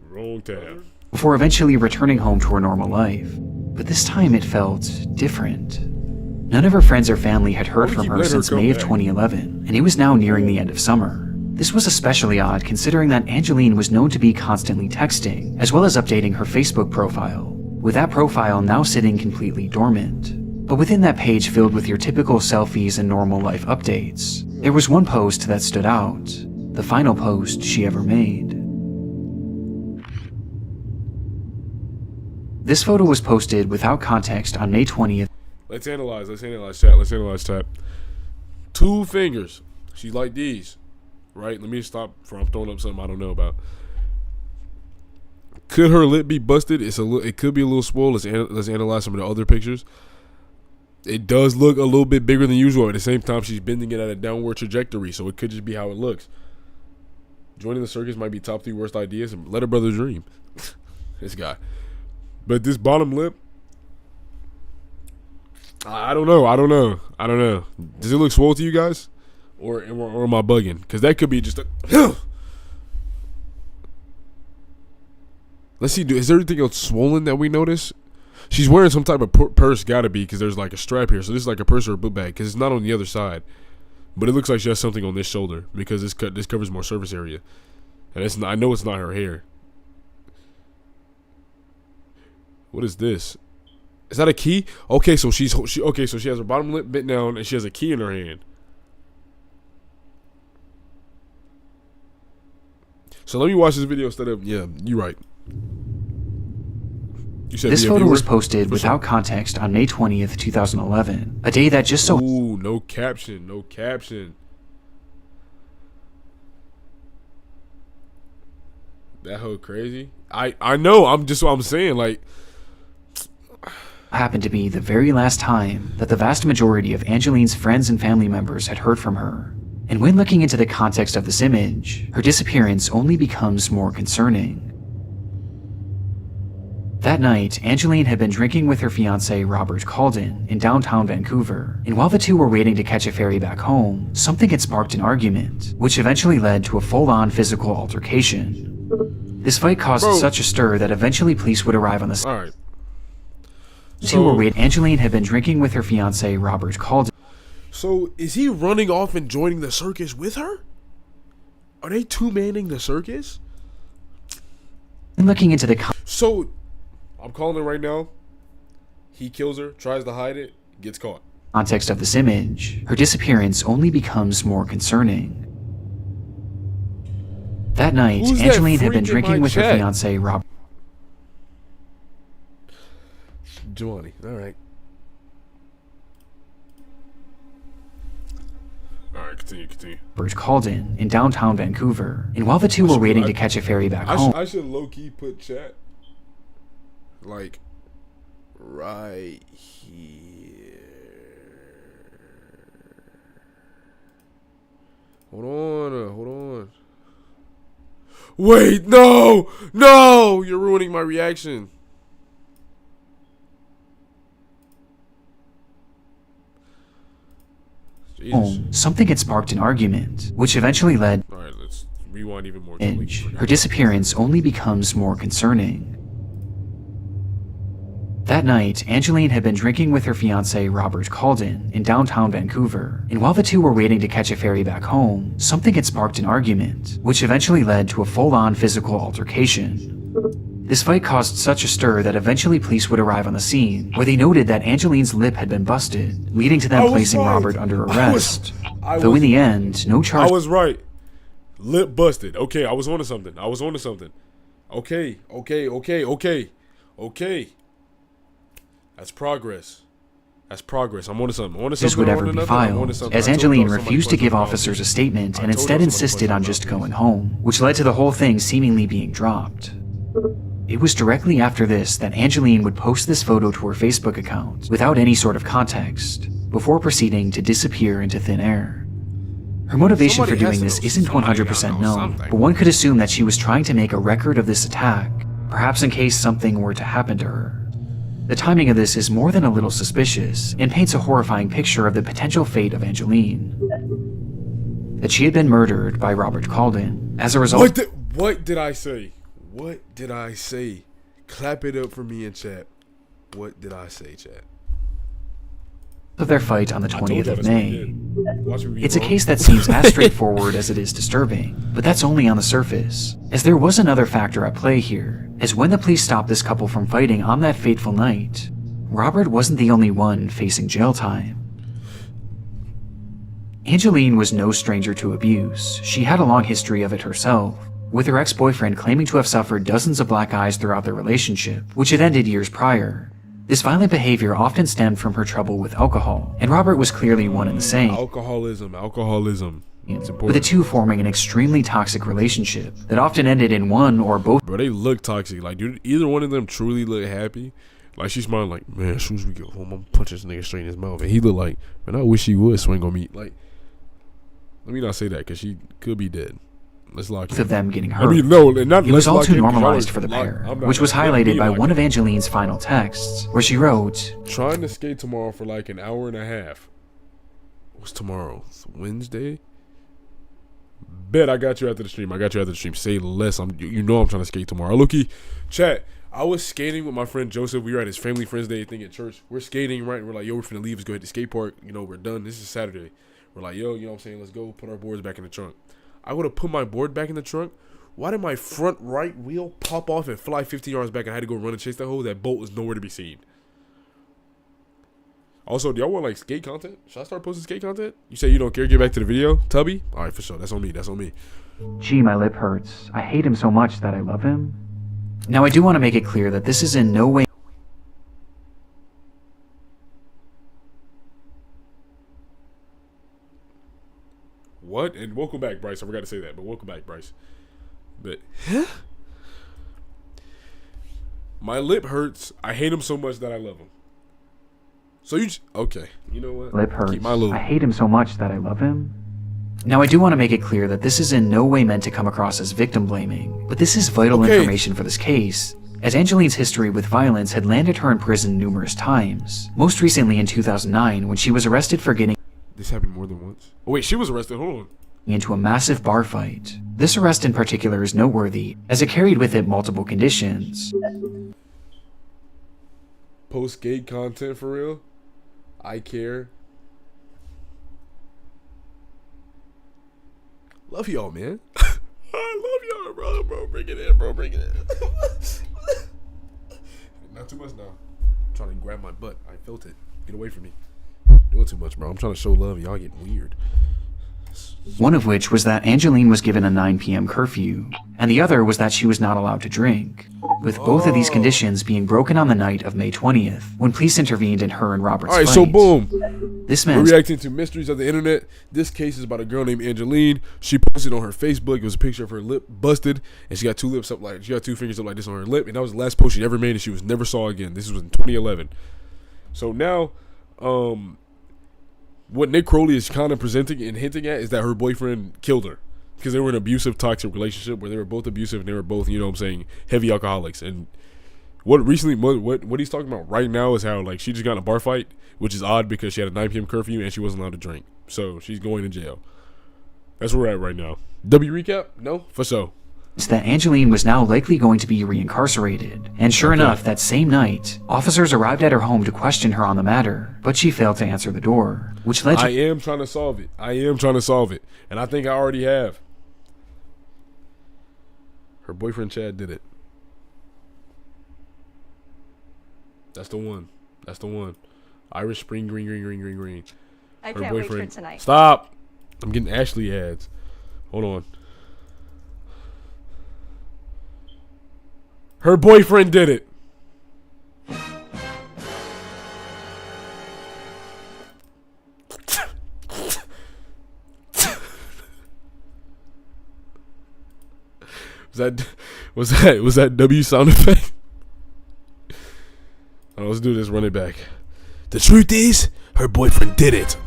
Wrong tab. before eventually returning home to her normal life. But this time it felt different. None of her friends or family had heard from her since May of 2011, and it was now nearing the end of summer. This was especially odd considering that Angeline was known to be constantly texting, as well as updating her Facebook profile, with that profile now sitting completely dormant. But within that page filled with your typical selfies and normal life updates, there was one post that stood out, the final post she ever made. This photo was posted without context on May 20th. Let's analyze chat. 2 fingers. She's like these. Right? Let me stop from throwing up something I don't know about. Could her lip be busted? It could be a little swole. Let's analyze some of the other pictures. It does look a little bit bigger than usual. At the same time, she's bending it at a downward trajectory, so it could just be how it looks. Joining the circus might be top 3 worst ideas, and let a brother dream. This guy. But this bottom lip, I don't know. Does it look swole to you guys? Or am I bugging? Because that could be just a... Let's see, is there anything else swollen that we notice? She's wearing some type of purse, gotta be, because there's like a strap here. So this is like a purse or a book bag, because it's not on the other side. But it looks like she has something on this shoulder, because this covers more surface area. And it's not, I know it's not her hair. What is this? Is that a key? Okay, so she has her bottom lip bent down, and she has a key in her hand. So let me watch this video instead of, yeah, you're right. You said this photo was posted without context on May 20th, 2011, a day that just so... Ooh, no caption. That hoe crazy. I know, I'm saying, like... happened to be the very last time that the vast majority of Angeline's friends and family members had heard from her. And when looking into the context of this image, her disappearance only becomes more concerning. That night, Angeline had been drinking with her fiancé Robert Calden in downtown Vancouver, and while the two were waiting to catch a ferry back home, something had sparked an argument, which eventually led to a full-on physical altercation. This fight caused such a stir that eventually police would arrive on the scene. Alright. Angeline had been drinking with her fiancé Robert Calden. So, is he running off and joining the circus with her? Are they two-manning the circus? And looking into the... So, I'm calling it right now. He kills her, tries to hide it, gets caught. Context of this image, her disappearance only becomes more concerning. That night, Angeline had been drinking with her fiancé Robert. Giovanni, alright. Alright, continue. Robert Calden in downtown Vancouver, and while the two were waiting to catch a ferry back home... I should low-key put chat, like, right here. Hold on. Wait, no! You're ruining my reaction. Something had sparked an argument, which eventually led... Alright, let's rewind even more. Her disappearance only becomes more concerning. That night, Angeline had been drinking with her fiancé Robert Calden in downtown Vancouver, and while the two were waiting to catch a ferry back home, something had sparked an argument, which eventually led to a full-on physical altercation. This fight caused such a stir that eventually police would arrive on the scene, where they noted that Angeline's lip had been busted, leading to them placing Robert under arrest. Though in the end, no charge... I was right. Lip busted. Okay, I was onto something. Okay. That's progress. I'm onto something. This would ever be filed, as Angeline refused to give officers a statement and instead insisted on just going home, which led to the whole thing seemingly being dropped. It was directly after this that Angeline would post this photo to her Facebook account without any sort of context, before proceeding to disappear into thin air. Her motivation for doing this isn't 100% known, but one could assume that she was trying to make a record of this attack, perhaps in case something were to happen to her. The timing of this is more than a little suspicious, and paints a horrifying picture of the potential fate of Angeline. That she had been murdered by Robert Calden as a result... What did I say? Clap it up for me in chat. What did I say, chat? Of their fight on the 20th of May. Watch me be It's a wrong. case that seems as straightforward as it is disturbing, but that's only on the surface, as there was another factor at play here, as when the police stopped this couple from fighting on that fateful night, Robert wasn't the only one facing jail time. Angeline was no stranger to abuse. She had a long history of it herself, with her ex-boyfriend claiming to have suffered dozens of black eyes throughout their relationship, which had ended years prior. This violent behavior often stemmed from her trouble with alcohol, and Robert was clearly one and the same. Alcoholism. It's important. With the two forming an extremely toxic relationship that often ended in one or both. Bro, they look toxic. Like, dude, either one of them truly look happy. Like, she's smiling like, man, as soon as we get home, I'm gonna punch this nigga straight in his mouth. And he look like, man, I wish he would swing on me. Like, let me not say that, because she could be dead. Let's lock Both in. of them getting hurt. I mean, no, not It was let's all lock too in, 'cause y'all normalized are for the lock- pair, I'm not which was gonna- highlighted me by lock one in. of Angeline's final texts, where she wrote, Trying to skate tomorrow for like an hour and a half. What's tomorrow? It's Wednesday? Bet I got you after the stream. Say less. You know I'm trying to skate tomorrow. Look, chat. I was skating with my friend Joseph. We were at his family friends day thing at church. We're skating, right? We're like, yo, we're finna leave. Let's go hit the skate park. You know, we're done. This is Saturday. We're like, yo, you know what I'm saying? Let's go put our boards back in the trunk. I would have put my board back in the trunk. Why did my front right wheel pop off and fly 50 yards back? And I had to go run and chase that hole. That bolt was nowhere to be seen. Also, do y'all want like skate content? Should I start posting skate content? You say you don't care. Get back to the video, Tubby. All right, for sure. That's on me. "Gee, my lip hurts. I hate him so much that I love him." Now, I do want to make it clear that this is in no way What? And welcome back, Bryce. I forgot to say that, but welcome back, Bryce. But my lip hurts. I hate him so much that I love him. So okay? You know what? lip hurts. Keep my little. I hate him so much that I love him. Now, I do want to make it clear that this is in no way meant to come across as victim blaming, but this is vital information for this case, as Angeline's history with violence had landed her in prison numerous times, most recently in 2009 when she was arrested for getting This happened more than once. Oh wait, she was arrested. Hold on. into a massive bar fight. This arrest in particular is noteworthy, as it carried with it multiple conditions. Post skate content for real. I care. Love y'all, man. I love y'all, bro. Bring it in, bro. Not too much now. I'm trying to grab my butt. I felt it. Get away from me. Doing too much, bro. I'm trying to show love. Y'all getting weird. One of which was that Angeline was given a 9 p.m. curfew, and the other was that she was not allowed to drink, with both of these conditions being broken on the night of May 20th, when police intervened in her and Robert's Alright, fight. so boom. This We're meant reacting to mysteries of the internet. This case is about a girl named Angeline. She posted on her Facebook. It was a picture of her lip busted, and she got two lips up like, she got two fingers up like this on her lip, and that was the last post she ever made, and she was never saw again. This was in 2011. So now, what Nick Crowley is kind of presenting and hinting at is that her boyfriend killed her because they were in an abusive, toxic relationship where they were both abusive and they were both, you know what I'm saying, heavy alcoholics. And what he's talking about right now is how, like, she just got in a bar fight, which is odd because she had a 9 p.m. curfew and she wasn't allowed to drink. So she's going to jail. That's where we're at right now. W recap? No? For sure. that Angeline was now likely going to be reincarcerated, and sure enough, that same night, officers arrived at her home to question her on the matter, but she failed to answer the door, which led to— I am trying to solve it. And I think I already have. Her boyfriend Chad did it. That's the one. Irish Spring Green. I Her can't wait boyfriend. for tonight. Stop. I'm getting Ashley ads. Hold on. Her boyfriend did it. Was that W sound effect? Oh, let's do this. Run it back. The truth is, her boyfriend did it.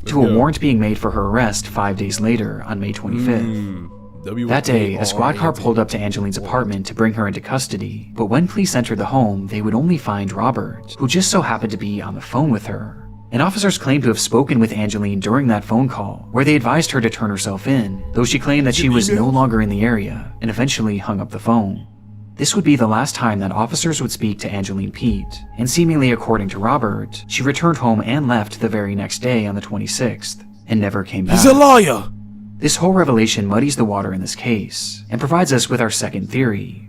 to a warrant being made for her arrest 5 days later on May 25th. That day, a squad car pulled up to Angeline's apartment to bring her into custody, but when police entered the home, they would only find Robert, who just so happened to be on the phone with her. And officers claim to have spoken with Angeline during that phone call, where they advised her to turn herself in, though she claimed that she was no longer in the area, and eventually hung up the phone. This would be the last time that officers would speak to Angeline Pete, and seemingly according to Robert, she returned home and left the very next day on the 26th, and never came back. He's a liar! This whole revelation muddies the water in this case, and provides us with our second theory,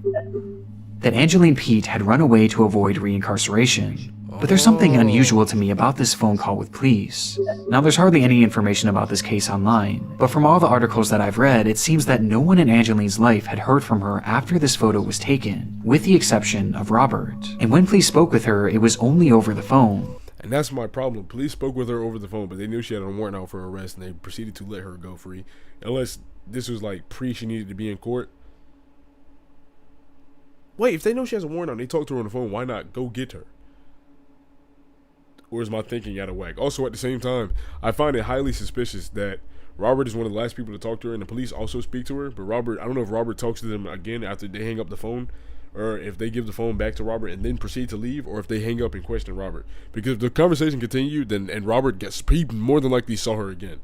that Angeline Pete had run away to avoid reincarceration. But there's something unusual to me about this phone call with police. Now, there's hardly any information about this case online, but from all the articles that I've read, it seems that no one in Angeline's life had heard from her after this photo was taken, with the exception of Robert. And when police spoke with her, it was only over the phone. And that's my problem. Police spoke with her over the phone, but they knew she had a warrant out for arrest, and they proceeded to let her go free. Unless this was like she needed to be in court. Wait, if they know she has a warrant out and they talk to her on the phone, why not go get her? Or is my thinking out of whack? Also, at the same time, I find it highly suspicious that Robert is one of the last people to talk to her, and the police also speak to her. But Robert, I don't know if Robert talks to them again after they hang up the phone, or if they give the phone back to Robert and then proceed to leave, or if they hang up and question Robert. Because if the conversation continued, and Robert he more than likely saw her again.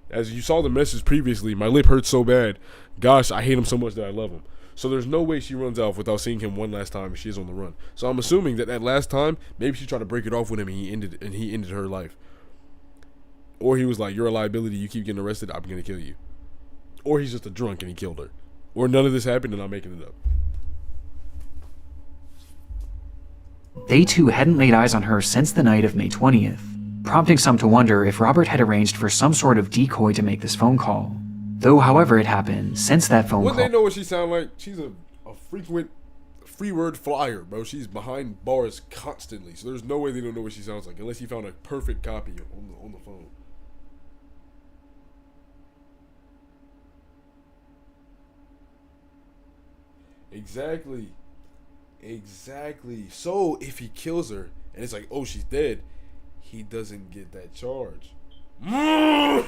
As you saw the message previously, my lip hurts so bad. Gosh, I hate him so much that I love him. So there's no way she runs off without seeing him one last time if she is on the run. So I'm assuming that last time, maybe she tried to break it off with him and he ended her life. Or he was like, you're a liability, you keep getting arrested, I'm gonna kill you. Or he's just a drunk and he killed her. Or none of this happened and I'm making it up. They too hadn't laid eyes on her since the night of May 20th, prompting some to wonder if Robert had arranged for some sort of decoy to make this phone call. Though, however it happened, since that phone call... Wouldn't they know what she sound like? She's a frequent free word flyer, bro. She's behind bars constantly. So there's no way they don't know what she sounds like. Unless he found a perfect copy on the phone. Exactly. So if he kills her, and it's like, oh, she's dead, he doesn't get that charge. Oh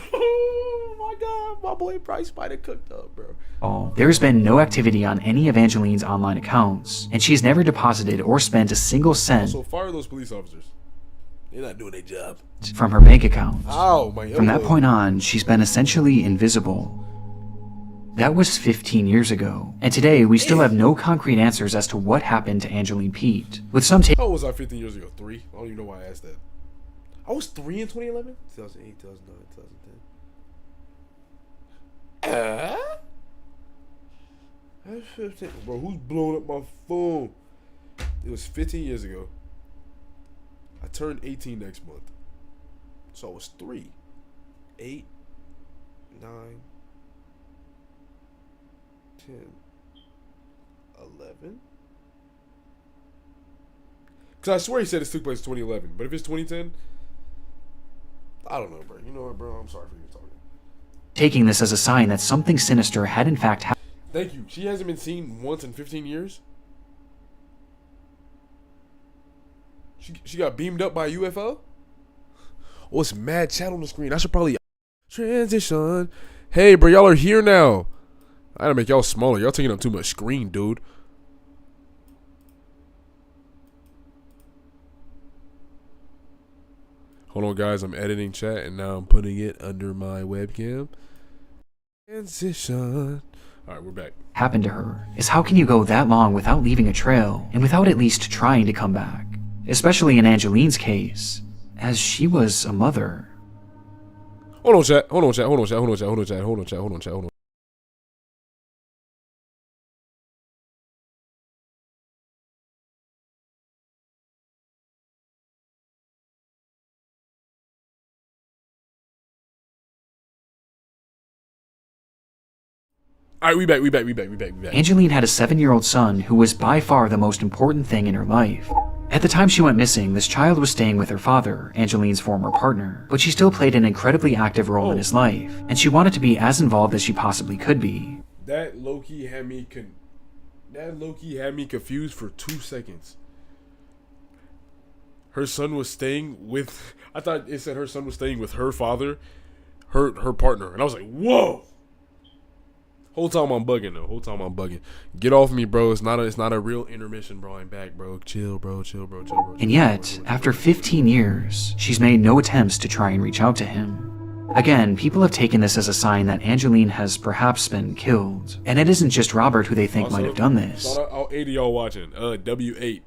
my god, my boy Bryce might have cooked up, bro. There's been no activity on any of Angeline's online accounts, and she's never deposited or spent a single cent. So fire those police officers. They're not doing their job. From her bank account. Ow, my elbow. From that point on, she's been essentially invisible. That was 15 years ago, and today we still have no concrete answers as to what happened to Angeline Pete. With some How old was I 15 years ago? 3? I don't even know why I asked that. I was 3 in 2011? 2008, 2009, 2010. That's 15. Bro, who's blowing up my phone? It was 15 years ago. I turned 18 next month. So I was 3. 8, 9, 10, 11. Because I swear he said this took place in 2011. But if it's 2010... I don't know, bro. You know what, bro? I'm sorry for you talking. Taking this as a sign that something sinister had in fact happened. Thank you. She hasn't been seen once in 15 years? She got beamed up by a UFO? Oh, it's mad chat on the screen. I should probably... Transition. Hey, bro, y'all are here now. I gotta make y'all smaller. Y'all taking up too much screen, dude. Hold on, guys. I'm editing chat, and now I'm putting it under my webcam. Transition. All right, we're back. Happened to her is how can you go that long without leaving a trail and without at least trying to come back? Especially in Angeline's case, as she was a mother. Hold on, chat. Hold on, chat. Hold on, chat. Hold on, chat. Hold on, chat. Hold on, chat. Hold on, chat. Hold on. Alright, we back. Angeline had a 7-year-old son who was by far the most important thing in her life. At the time she went missing, this child was staying with her father, Angeline's former partner, but she still played an incredibly active role in his life, and she wanted to be as involved as she possibly could be. That low-key had me confused for 2 seconds. Her son was staying with... I thought it said her son was staying with her father, her partner, and I was like, whoa! Whole time I'm bugging though. Whole time I'm bugging. Get off me, bro. It's not a real intermission, bro. I'm back, bro. Chill, bro. Chill, bro. Chill, bro. And yet, after 15 years, she's made no attempts to try and reach out to him. Again, people have taken this as a sign that Angeline has perhaps been killed. And it isn't just Robert who they think might have done this. Shout out all 80 y'all watching. W8.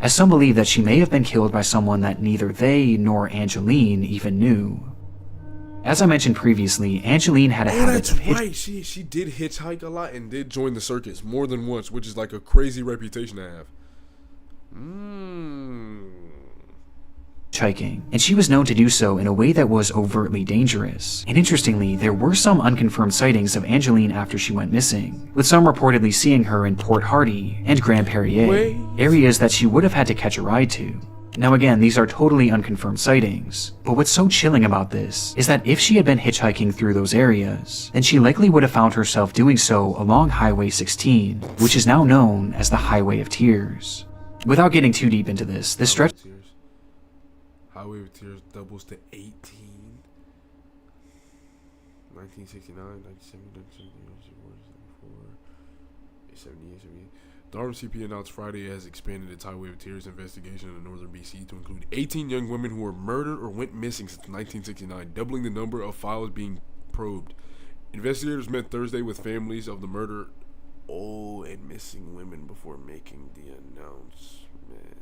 As some believe that she may have been killed by someone that neither they nor Angeline even knew. As I mentioned previously, Angeline had a habit of right. She did hitchhike a lot and did join the circus more than once, which is like a crazy reputation to have. hitchhiking, and she was known to do so in a way that was overtly dangerous. And interestingly, there were some unconfirmed sightings of Angeline after she went missing, with some reportedly seeing her in Port Hardy and Grand Perrier, areas that she would have had to catch a ride to. Now again, these are totally unconfirmed sightings, but what's so chilling about this is that if she had been hitchhiking through those areas, then she likely would have found herself doing so along Highway 16, which is now known as the Highway of Tears. Without getting too deep into this stretch... Highway of Tears doubles to 18. 1969, 1970, 1974, 78. The RMCP announced Friday has expanded its Highway of Tears investigation in northern BC to include 18 young women who were murdered or went missing since 1969, doubling the number of files being probed. Investigators met Thursday with families of the murdered and missing women before making the announcement.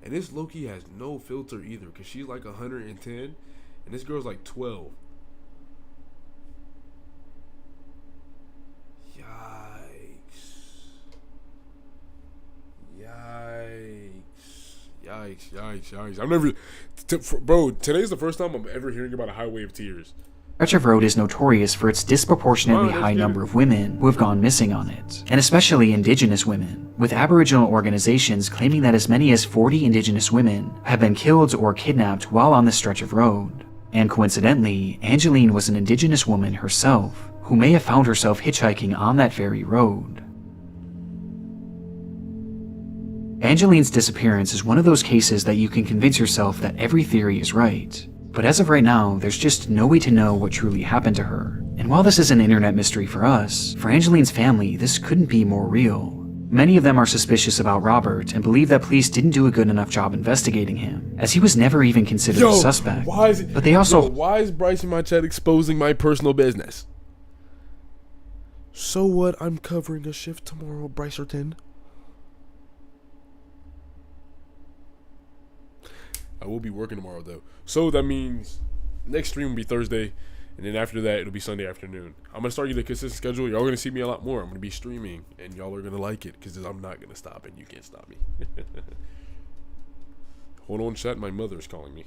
And this Loki has no filter either, because she's like 110 and this girl's like 12. Yikes. I've never... Bro, today's the first time I'm ever hearing about a Highway of Tears. Stretch of road is notorious for its disproportionately high number of women who have gone missing on it, and especially Indigenous women, with Aboriginal organizations claiming that as many as 40 Indigenous women have been killed or kidnapped while on this stretch of road. And coincidentally, Angeline was an Indigenous woman herself, who may have found herself hitchhiking on that very road. Angeline's disappearance is one of those cases that you can convince yourself that every theory is right. But as of right now, there's just no way to know what truly happened to her. And while this is an internet mystery for us, for Angeline's family, this couldn't be more real. Many of them are suspicious about Robert and believe that police didn't do a good enough job investigating him, as he was never even considered a suspect. Why is it, but they also... why is Bryce in my chat exposing my personal business? So what? I'm covering a shift tomorrow, Brycerton. I will be working tomorrow though, so that means next stream will be Thursday, and then after that it'll be Sunday afternoon. I'm gonna start getting a consistent schedule. Y'all gonna see me a lot more. I'm gonna be streaming, and y'all are gonna like it because I'm not gonna stop, and you can't stop me. Hold on, chat. My mother is calling me.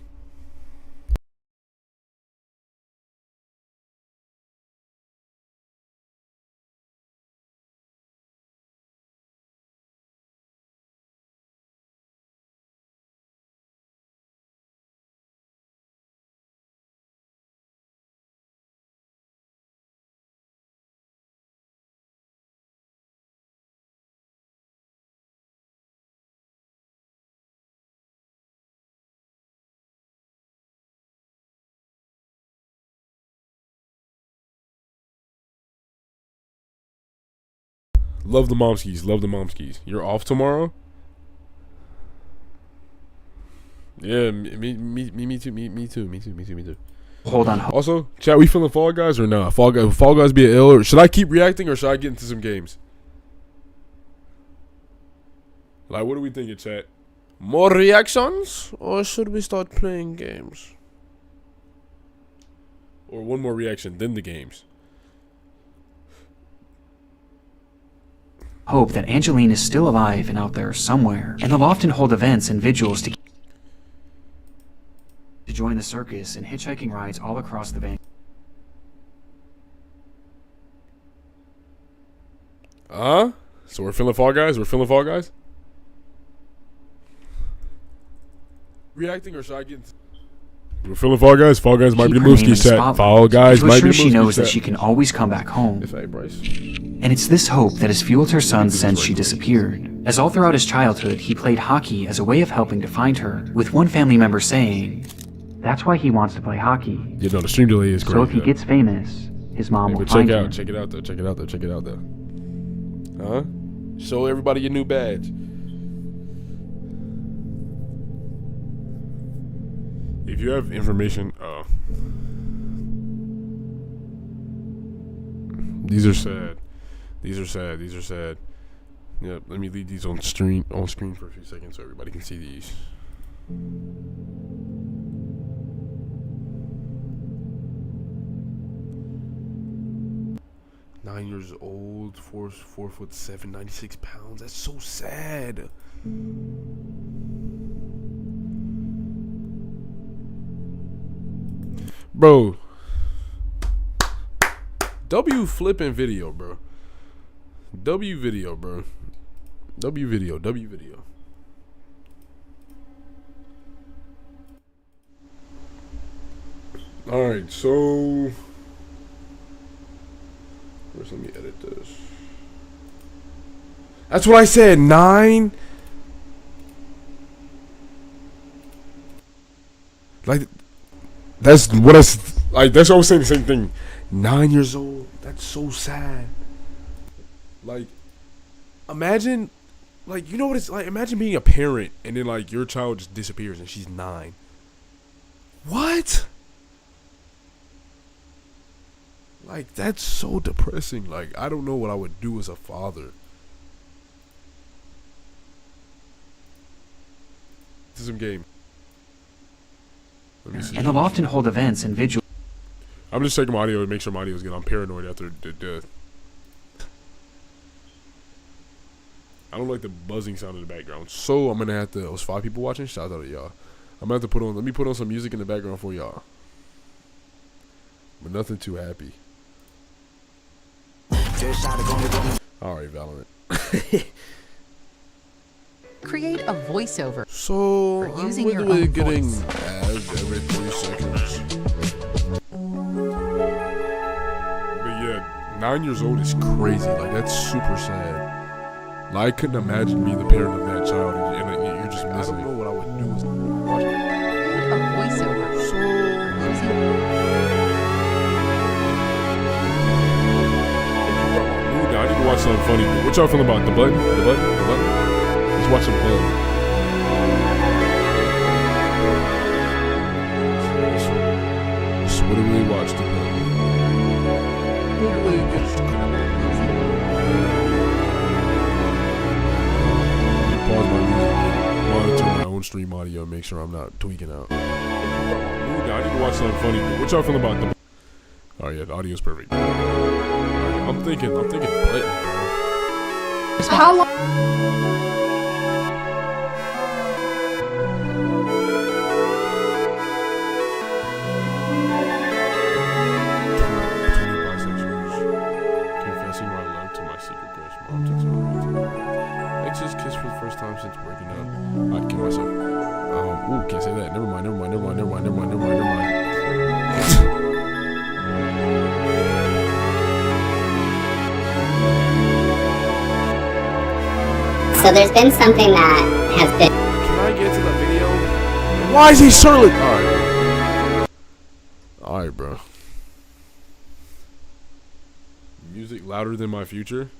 Love the momskis. Love the momskis. You're off tomorrow? Yeah, me too. Hold on. Also, chat, we feeling Fall Guys or not? Fall Guys be ill, or should I keep reacting, or should I get into some games? Like, what are we thinking, chat? More reactions, or should we start playing games? Or one more reaction, then the games. Hope that Angeline is still alive and out there somewhere, and they'll often hold events and vigils to join the circus and hitchhiking rides all across the van. So we're feeling Fall Guys? We're feeling Fall Guys? Reacting, or should I get into... We're feeling Fall Guys? Fall Guys might be the Mooskies chat. Fall Guys might be the Mooskies chat. She knows that she can always come back home. And it's this hope that has fueled her son since she disappeared, as all throughout his childhood he played hockey as a way of helping to find her, with one family member saying that's why he wants to play hockey. Yeah, no, the stream delay is great. So if he gets famous, his mom Hey, will but find check him. out, check it out though, check it out though, check it out though. Huh? Show everybody your new badge. If you have information, these are sad. These are sad. These are sad. Yeah, let me leave these on screen for a few seconds so everybody can see these. Nine years old, 4'7", 96 pounds. That's so sad. Bro. W flipping video, bro. W video, bro. W video, W video. Alright, so first, let me edit this. That's what I said. 9. Like, that's what I like. That's what I was saying. The same thing. 9 years old. That's so sad. Like, imagine, like, you know what it's like. Imagine being a parent and then like your child just disappears and she's 9. What? Like, that's so depressing. Like, I don't know what I would do as a father. This is some game. Let me see. And they'll often hold events and vigils. I'm just checking my audio to make sure my audio is good. I'm paranoid after the death. I don't like the buzzing sound in the background. So I'm gonna have to. It was 5 people watching. Shout out to y'all. I'm gonna have to put on. Let me put on some music in the background for y'all. But nothing too happy. Alright, Valorant. Create a voiceover. So For I'm using your literally own getting voice. ads every 3 seconds. But yeah, 9 years old is crazy. Like, that's super sad. Like, I couldn't imagine being the parent of that child and you're just missing. I don't know what I would do. Watch it. Create a voiceover. So I need to watch something funny. What y'all feeling about the button? The button? The button? Let's watch some fun. So what do we watch the button? Pause my music. Monitor my own stream audio and make sure I'm not tweaking out. Ooh, now I need to watch something funny. What y'all feeling about the? Oh yeah, the audio's perfect. I'm thinking button, bro. How long? Confessing my love to my secret crush. Mom takes over. Ex's kiss for the first time since breaking up. I'd kill myself. Ooh, can't say that. Never mind. So there's been something that has been. Can I get to the video? Why is he Charlotte? Alright. Alright, bro. Music louder than my future?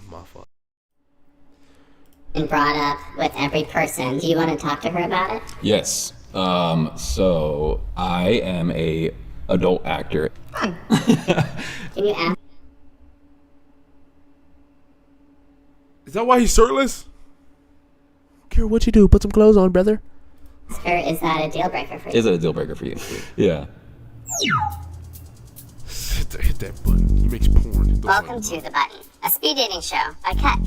My fault. Been brought up with every person. Do you want to talk to her about it? Yes. So I am a adult actor. Can you ask Is that why he's shirtless? Don't care what you do, put some clothes on, brother. her, is that a deal breaker for you? Is it a deal breaker for you? Yeah. Hit that button. He makes porn. Hit the Welcome button, to bro. The Button, a speed dating show by Cut.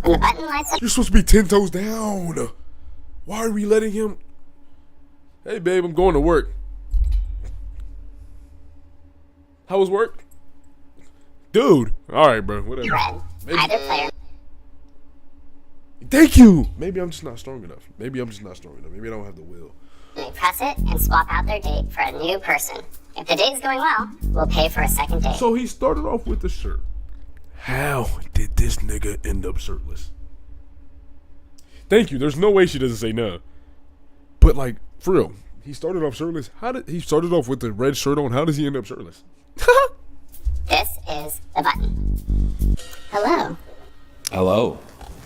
When the button lights up, You're supposed to be 10 toes down. Why are we letting him? Hey, babe, I'm going to work. How was work? Dude. All right, bro. Whatever. red. Maybe- Either player Thank you. Maybe I'm just not strong enough. Maybe I don't have the will. may press it and swap out their date for a new person. If the date is going well, we'll pay for a second date. So he started off with the shirt. How did this nigga end up shirtless? Thank you. There's no way she doesn't say no. But like, for real, He started off shirtless. How did he started off with the red shirt on? How does he end up shirtless? This is the button. Hello. Hello.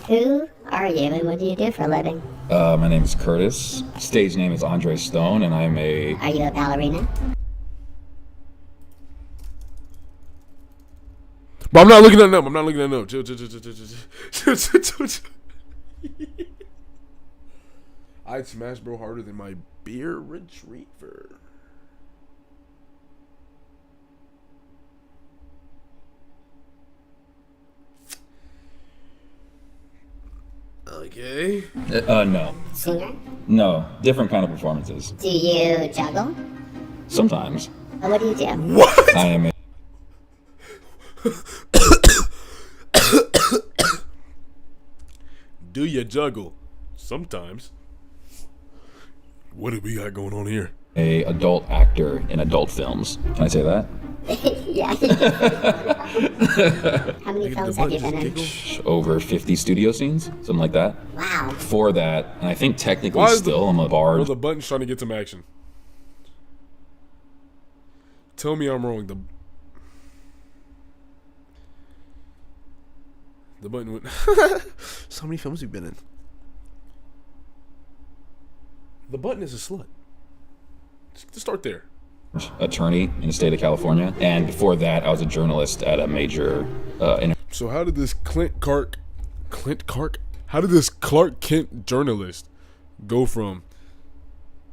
Who are you and what do you do for a living? My name is Curtis. Stage name is Andre Stone, and I'm a. Are you a ballerina? But I'm not looking at them. I'm not looking at them. Chill, chill, chill, chill, chill, chill, chill, chill. I'd smash bro harder than my beer retriever. Okay. No. Singer? No. Different kind of performances. Do you juggle? Sometimes. What do you do? What? I am a. Do you juggle? Sometimes. What do we got going on here? A adult actor in adult films. Can I say that? Yeah. How many films have you been in? Over 50 studio scenes, something like that. Wow. For that, and I think technically Why is still I'm a bard. Bro, the button's trying to get some action. Tell me I'm wrong. The button went. So many films you've been in. The button is a slut. Just start there. Attorney in the state of California, and before that, I was a journalist at a major. So how did this How did this Clark Kent journalist go from,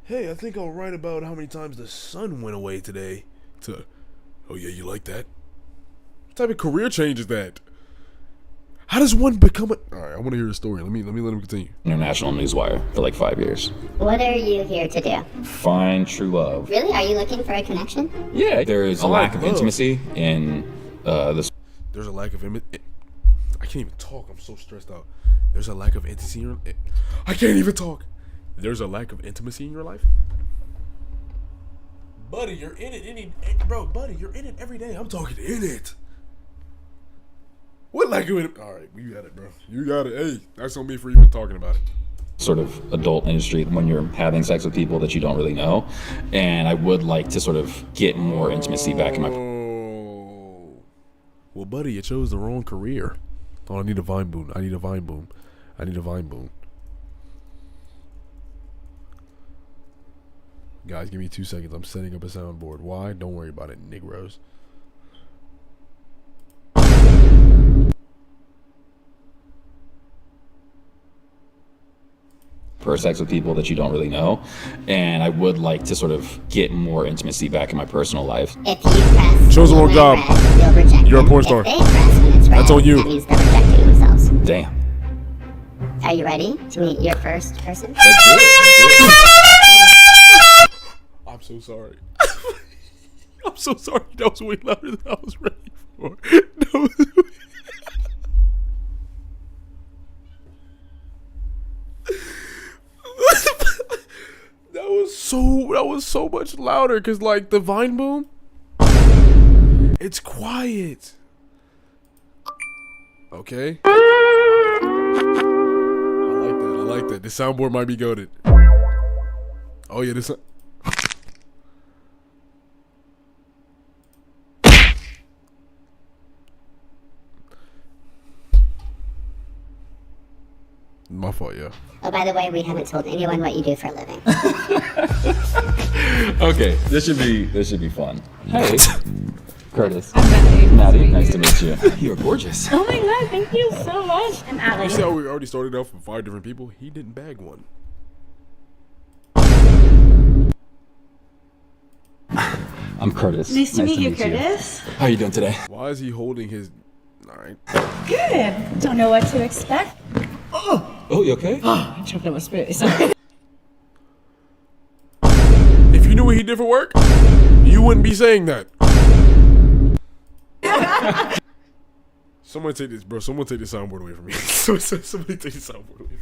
hey, I think I'll write about how many times the sun went away today, to, oh yeah, you like that? What type of career change is that? How does one become a... All right, I want to hear the story. Let me let him continue. International newswire for like 5 years. What are you here to do? Find true love. Really? Are you looking for a connection? Yeah, there is a lack of intimacy in this. There's a lack of I can't even talk. I'm so stressed out. There's a lack of intimacy in your... I can't even talk. There's a lack of intimacy in your life? Buddy, you're in it. Bro, buddy, you're in it every day. I'm talking in it. What like it? All right, you got it, bro. You got it. Hey, that's on me for even talking about it. Sort of adult industry when you're having sex with people that you don't really know, and I would like to sort of get more intimacy back in my. Well, buddy, you chose the wrong career. Oh, I need a vine boom. I need a vine boom. Guys, give me 2 seconds. I'm setting up a soundboard. Why? Don't worry about it, Negroes. For sex with people that you don't really know, and I would like to sort of get more intimacy back in my personal life. If you press Chose the wrong job. red, you'll reject You're a them. porn star. If they press when it's red, That's on you. That means they're rejecting themselves. Damn. Are you ready to meet your first person? Let's do it. I'm so sorry. I'm so sorry. That was way louder than I was ready for. That was so much louder because like the vine boom, it's quiet. Okay. I like that. The soundboard might be goated. Oh yeah, this. My fault, yeah. Oh, by the way, we haven't told anyone what you do for a living. Okay, this should be fun. Hey, Curtis. I'm Maddie, nice to meet you. You're gorgeous. Oh my god, thank you so much. I'm You Alex. see how we already started off with 5 different people? He didn't bag one. I'm Curtis. Nice to meet you, Curtis. How are you doing today? Why is he holding his... Alright. Good. Don't know what to expect. Oh, you okay? I choked on my spit. Sorry. If you knew what he did for work, you wouldn't be saying that. Someone take this, bro. Someone take the soundboard away from me. Somebody take the soundboard away from me.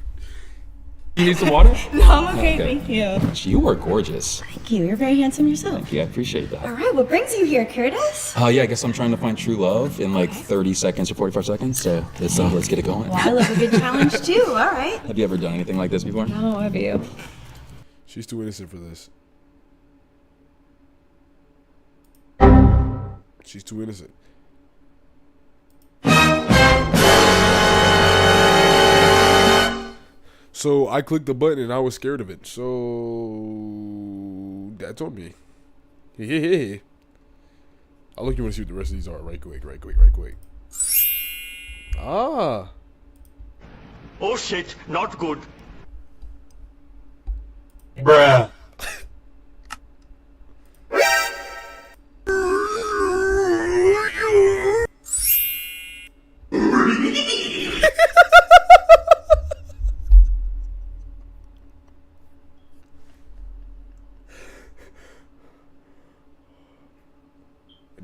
You need some water? No, I'm okay, thank you. You are gorgeous. Thank you. You're very handsome yourself. Thank you, I appreciate that. All right, what brings you here, Curtis? Yeah, I guess I'm trying to find true love in like 30 seconds or 45 seconds, so let's get it going. Well, I love a good challenge too. All right. Have you ever done anything like this before? Oh, have you? She's too innocent for this. She's too innocent. So I clicked the button and I was scared of it. So that's on me. I'll look. You want to see what the rest of these are? Right quick. Ah. Oh shit, not good. Bruh.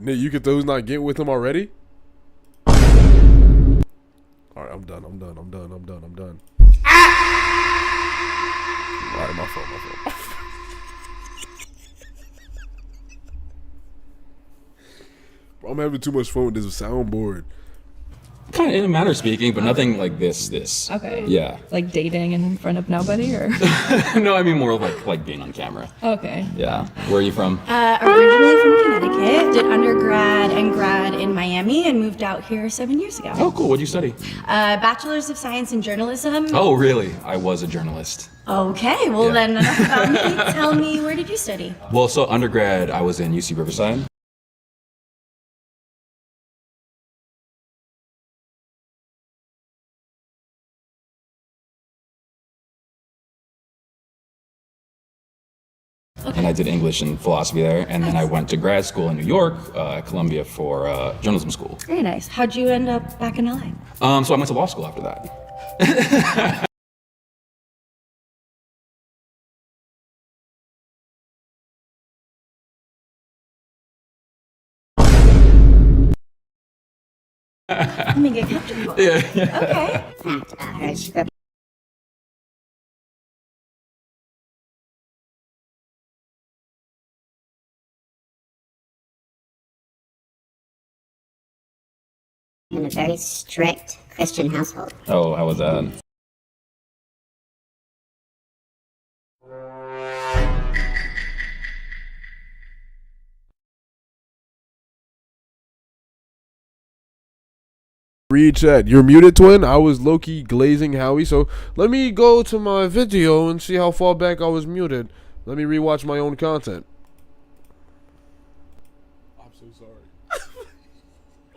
Nick, you get those not get with him already? Alright, I'm done. Alright, my fault. Bro, I'm having too much fun with this soundboard. Kind of in a manner speaking, but nothing like this. Okay. Yeah. Like dating in front of nobody, or? No, I mean more like being on camera. Okay. Yeah. Where are you from? Originally from Connecticut, did undergrad and grad in Miami, and moved out here 7 years ago. Oh, cool. What'd you study? Bachelor's of Science in Journalism. Oh, really? I was a journalist. Okay, well Yeah. then enough about me. Tell me, where did you study? Well, so undergrad, I was in UC Riverside. And I did English and philosophy there, and then I went to grad school in New York, at Columbia for journalism school. Very nice. How'd you end up back in LA? So I went to law school after that. Let me get comfortable. Yeah. Okay. Fact about her, she grew up in a very strict Christian household. Oh, how was that? Read chat. You're muted, twin. I was low-key glazing Howie, so let me go to my video and see how far back I was muted. Let me rewatch my own content. I'm so sorry.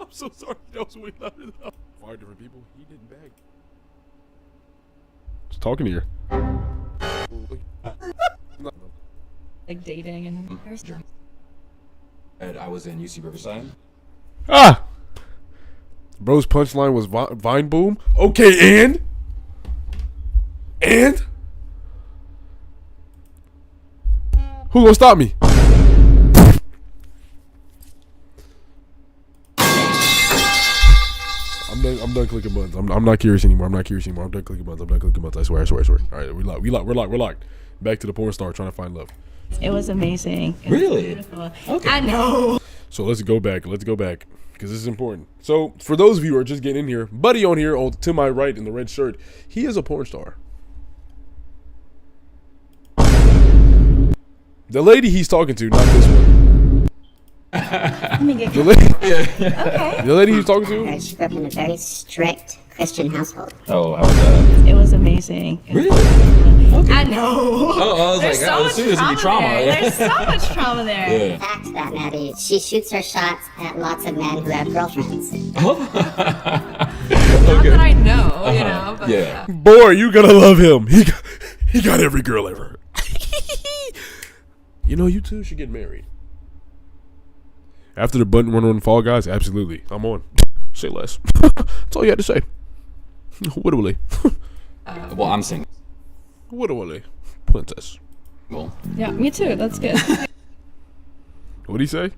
I'm so sorry. That was way louder than 5 different people. He didn't beg. Just talking to you. Like dating and. And I was in UC Riverside. Ah! Bro's punchline was Vine Boom. Okay, and? Who gonna stop me? I'm done clicking buttons. I'm not curious anymore. I'm done clicking buttons. I swear. Alright, we're locked. Back to the porn star trying to find love. It was amazing. It Really? was beautiful. Okay. I know. So let's go back. Because this is important. So for those of you who are just getting in here, Buddy on here, to my right in the red shirt, he is a porn star. The lady he's talking to, not this one. Let me get The comfortable. lady, Okay. the lady he's talking to. She grew up in a very strict Christian household. Oh, how was that? It was amazing. Really? I know. Oh, I was There's like, so oh, much as soon as it be trauma. there. There's so much trauma there. Yeah. Fact about Maddie, she shoots her shots at lots of men who have girlfriends. Not that I know, you know, but Yeah. Boy, you gotta love him. He got every girl ever. You know, you two should get married. After the button run on Fall Guys, absolutely. I'm on. Say less. That's all you had to say. Literally. Well, I'm single. Literally. Princess. Well, yeah, me too. That's good. What'd he say?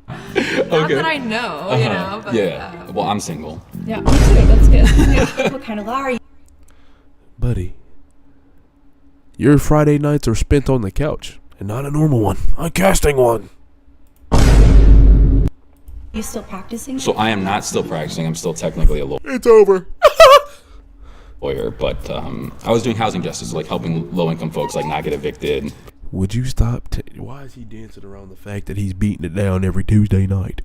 Not that I know, you know, but yeah. Well, I'm single. yeah, me too. That's good. What kind of law are you? Buddy, your Friday nights are spent on the couch, and not a normal one, a casting one. You still practicing? So I am not still practicing. I'm still technically a It's over. lawyer, but I was doing housing justice, like helping low-income folks like not get evicted. Would you stop? Why is he dancing around the fact that he's beating it down every Tuesday night?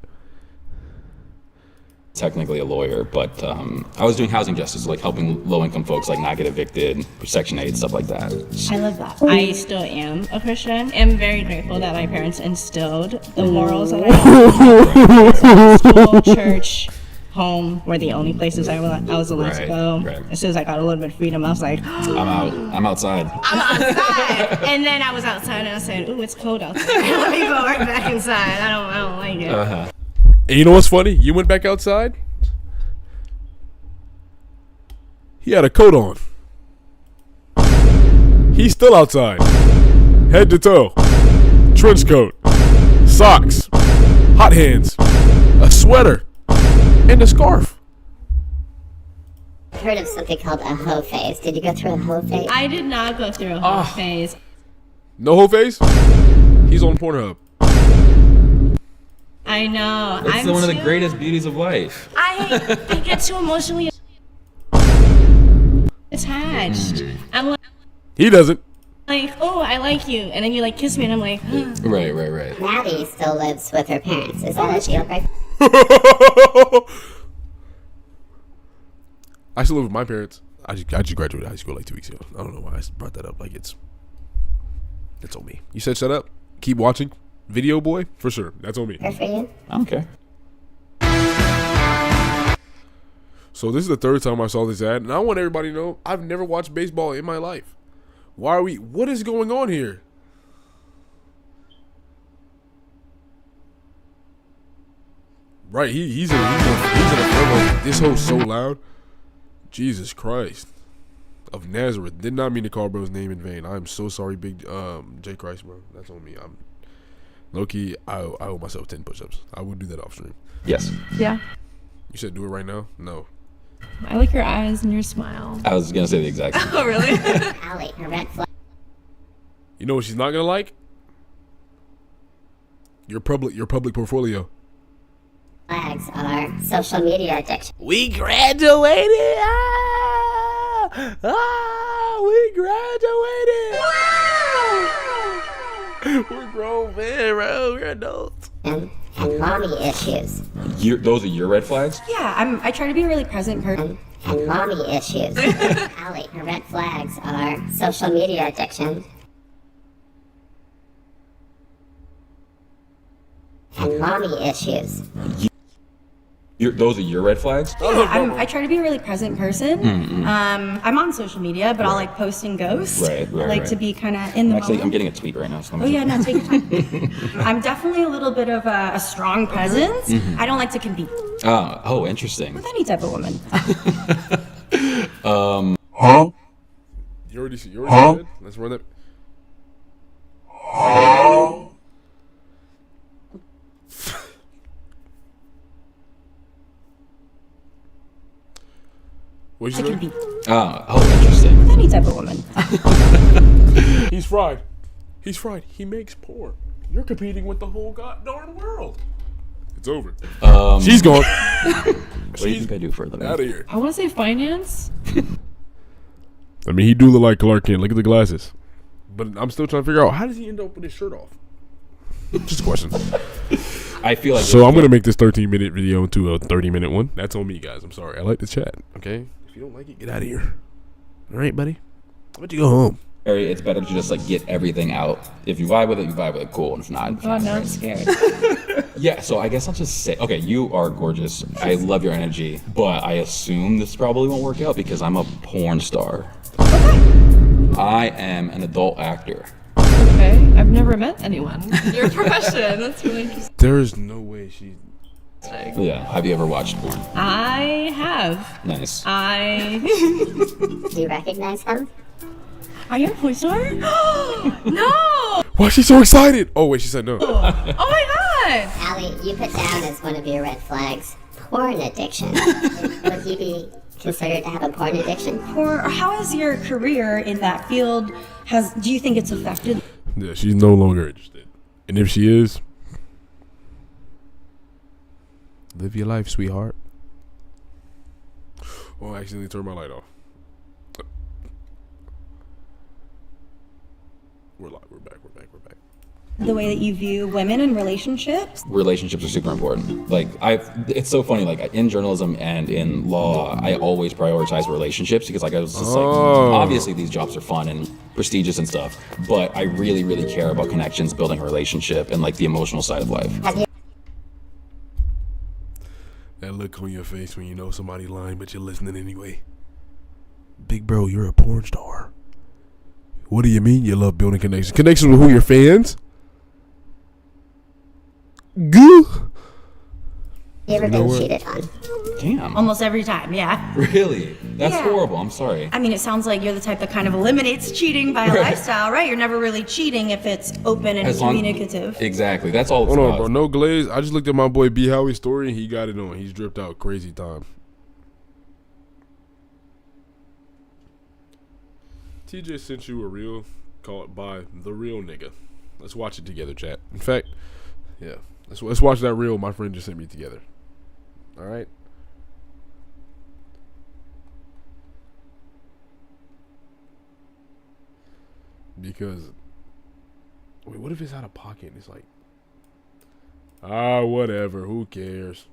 Technically a lawyer, but I was doing housing justice, like helping low-income folks like not get evicted, Section 8, stuff like that. I love that. I still am a Christian. I'm very grateful that my parents instilled the morals that I have. School, church, home were the only places I was allowed to go. Right. As soon as I got a little bit of freedom, I was like, I'm outside. I'm outside. And then I was outside and I said, ooh, it's cold outside. Let me go right back inside. I don't like it. And you know what's funny? You went back outside. He had a coat on. He's still outside. Head to toe. Trench coat. Socks. Hot hands. A sweater. And a scarf. I've heard of something called a hoe phase. Did you go through a hoe phase? I did not go through a whole phase. No whole face? He's on Pornhub. I know. It's one of the greatest beauties of life. I get too emotionally attached. I'm He doesn't. like, oh, I like you, and then you like kiss me, and I'm like, Right. Maddie still lives with her parents. Is that a deal breaker? I still live with my parents. I just graduated high school like 2 weeks ago. I don't know why I brought that up. Like it's on me. You said shut up. Keep watching. Video boy, for sure. That's on me. Good for you. I don't care. So this is the third time I saw this ad, and I want everybody to know I've never watched baseball in my life. What is going on here? Right, he's in a promo. This host so loud. Jesus Christ. Of Nazareth. Did not mean to call bro's name in vain. I'm so sorry, big J Christ, bro. That's on me. I'm low-key, I owe myself 10 push-ups. I would do that off stream. Yes. Yeah. You said do it right now? No. I like your eyes and your smile. I was gonna say the exact same. Oh, really? Allie, her red flag. You know what she's not gonna like? Your public portfolio. Flags are social media addiction. We graduated! We graduated! We're grown men, bro. We're adults. And mommy issues. Those are your red flags? yeah, I try to be a really present person. And mommy issues. Allie, her red flags are social media addiction. And mommy issues. Those are your red flags? Yeah, I try to be a really present person. I'm on social media, but I'll like post and ghost. Right, I like to be kind of in the Actually, moment. I'm getting a tweet right now. So Oh yeah, no, take your time. I'm definitely a little bit of a strong presence. I don't like to compete Oh, interesting. with any type of woman. You already said? Let's run that. What'd you say? compete Oh, interesting. with any type of woman. He's fried. He's fried. He makes porn. You're competing with the whole darn world. It's over. She's gone. What do you think I do for a living? Out of here. I want to say finance. I mean, he do look like Clark Kent. Look at the glasses. But I'm still trying to figure out, how does he end up with his shirt off? Just a question. I feel like So I'm going to make this 13-minute video into a 30-minute one. That's on me, guys. I'm sorry. I like the chat. Okay? If you don't like it, get out of here. All right, buddy? How about you go home? it's better to just like get everything out. If you vibe with it, you vibe with it. Cool. And if not, God, now I'm scared. yeah. So I guess I'll just say, okay, you are gorgeous. I love your energy, but I assume this probably won't work out because I'm a porn star. I am an adult actor. Okay, I've never met anyone in your profession. That's really interesting. There is no way she... Yeah. Have you ever watched porn? I have. Nice. Do you recognize him? Are you a porn star? No! Why is she so excited? Oh, wait, she said no. Oh my god! Allie, you put down as one of your red flags porn addiction. Would he be considered to have a porn addiction? Or how has your career in that field, do you think it's affected? Yeah, she's no longer interested. And if she is, live your life, sweetheart. Oh, I accidentally turned my light off. We're live. We're back. We're back. The way that you view women in relationships. Relationships are super important. Like it's so funny. Like in journalism and in law, I always prioritize relationships because like I was just like, obviously these jobs are fun and prestigious and stuff, but I really, really care about connections, building a relationship, and like the emotional side of life. That look on your face when you know somebody lying, but you're listening anyway. Big bro, you're a porn star. What do you mean you love building connections? Connections with who? Your fans? Goo. You ever been cheated on? Damn. Almost every time, yeah. Really? That's Yeah. horrible. I'm sorry. I mean, it sounds like you're the type that kind of eliminates cheating by a lifestyle, right? You're never really cheating if it's open and As long- communicative. Exactly. That's all it's Hold on, about. bro. No glaze. I just looked at my boy B Howie's story. He got it on. He's dripped out crazy time. TJ sent you a reel called by the real nigga. Let's watch it together, chat. In fact, yeah, let's watch that reel my friend just sent me together. All right. Because, wait, what if it's out of pocket and it's like, whatever, who cares?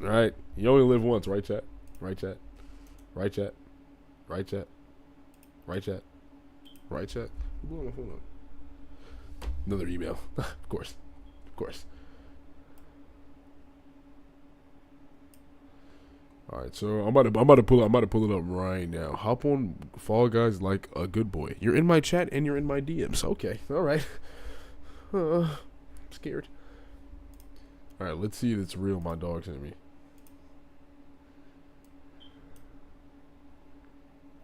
All right, you only live once, right, chat? Right, chat? Right, chat? Right, chat? Right, chat? Right, chat? Who blew my phone up? Another email. Of course. All right, so I'm about to pull it up right now. Hop on Fall Guys like a good boy. You're in my chat and you're in my DMs. Okay, all right. Scared. All right, let's see if it's real. My dog sent me.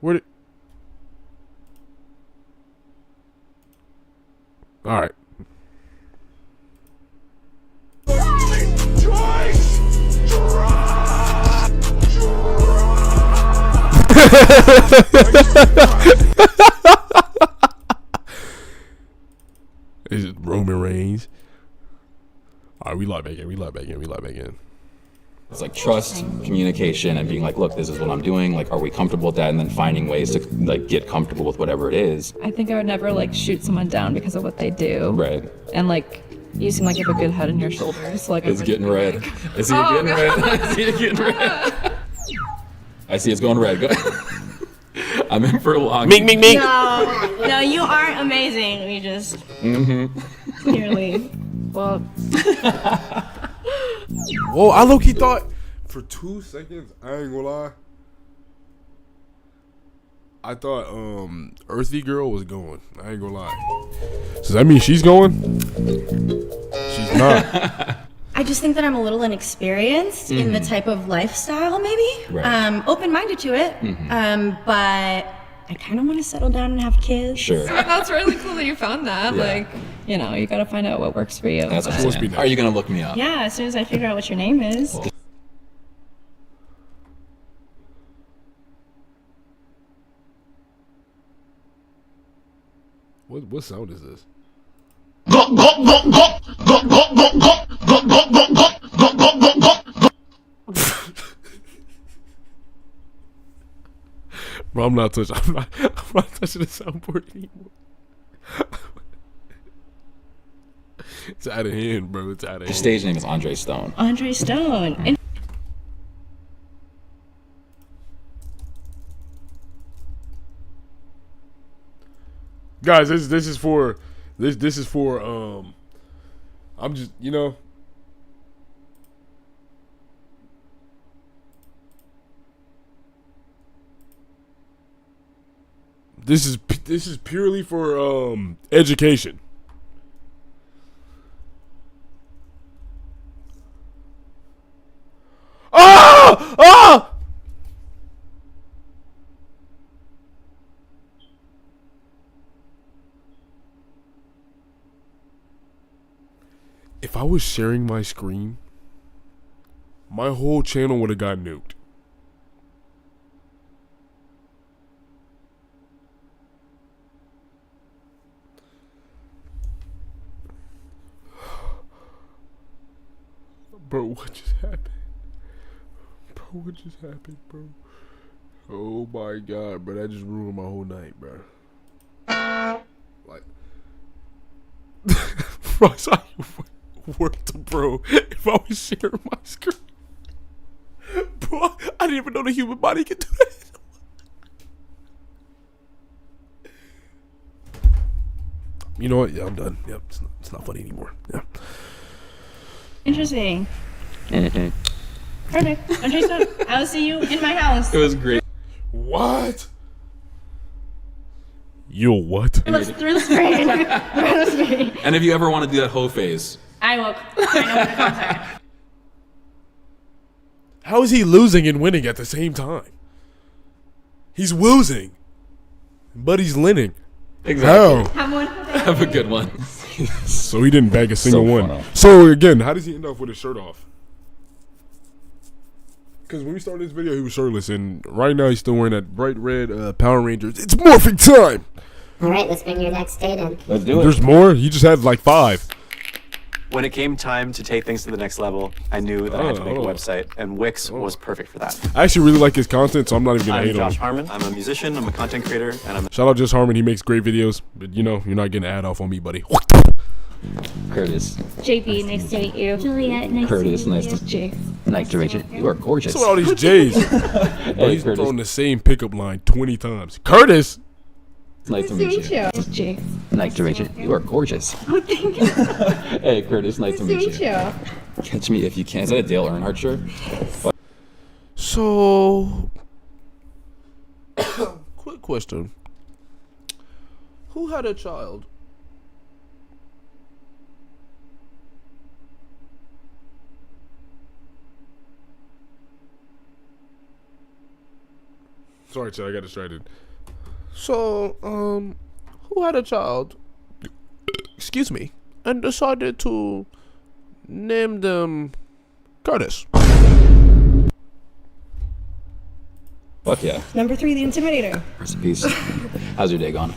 Where did? All right. Is it Roman Reigns? All right, we log back in. It's like trust, communication, and being like, look, this is what I'm doing. Like, are we comfortable with that? And then finding ways to like get comfortable with whatever it is. I think I would never like shoot someone down because of what they do. Right. And like, you seem like you have a good head on your shoulders. Like, It's getting red. I see it getting red. I see it getting red. I see it's going red. Go ahead. I'm in for a long. Ming. No, you aren't amazing. We just clearly. Well, Whoa, I low-key thought for 2 seconds, I ain't gonna lie, I thought Earthy Girl was going. I ain't gonna lie. So that means she's going? She's not. I just think that I'm a little inexperienced in the type of lifestyle, maybe. Right. Open-minded to it, but I kind of want to settle down and have kids. Sure. That's really cool that you found that. Yeah. Like, you know, you gotta find out what works for you. That's but- supposed to be nice. Are you gonna look me up? Yeah, as soon as I figure out what your name is. What sound is this? Bro, I'm not touching the soundboard anymore. It's out of hand, bro. It's out of hand. Your stage name is Andre Stone. Andre Stone. And Guys, this is for I'm just, you know, this is purely for education. Ah! If I was sharing my screen, my whole channel would have got nuked. Bro, what just happened? Bro? Oh my god, bro, that just ruined my whole night, bro. Like, surprised how you worked, bro. If I was sharing my screen. Bro, I didn't even know the human body could do that. You know what? Yeah, I'm done. Yep, it's not funny anymore. Yeah. Interesting. Perfect. Understood. I'll see you in my house. It was great. What? You what? Let's through the screen. Through the screen. And if you ever want to do that whole phase, I will. I know what the comes are. How is he losing and winning at the same time? He's losing, but he's winning. exactly. How? Have one. Have a good one. So he didn't bag a single So one. fun. So again, how does he end up with his shirt off? Because when we started this video, he was shirtless, and right now he's still wearing that bright red Power Rangers. It's morphing time. All right, let's bring your next date in. Let's do it. There's more. You just had like 5. When it came time to take things to the next level, I knew that I had to make a website, and Wix was perfect for that. I actually really like his content, so I'm not even gonna I'm hate Josh on him. Harmon. I'm a musician, I'm a content creator, and I'm Shout out Just Harmon. He makes great videos, but you know you're not getting an ad off on me, buddy. Curtis. JP, nice to meet you. Juliet, nice Curtis, to meet nice you. to Jay. Nice to meet you. You are gorgeous. What's with all these J's? Bro, Hey, he's Curtis. throwing the same pickup line 20 times. Curtis. Nice to meet you. Jay. Nice to meet you. You are gorgeous. Oh, thank you. Hey, Curtis. Nice to meet you. you. Catch me if you can. Is that a Dale Earnhardt shirt? So, quick question. Who had a child? Sorry, Chad, I got distracted. So, who had a child? Excuse me, and decided to name them Curtis. Fuck yeah. Number 3, the Intimidator. Rest in peace. How's your day gone?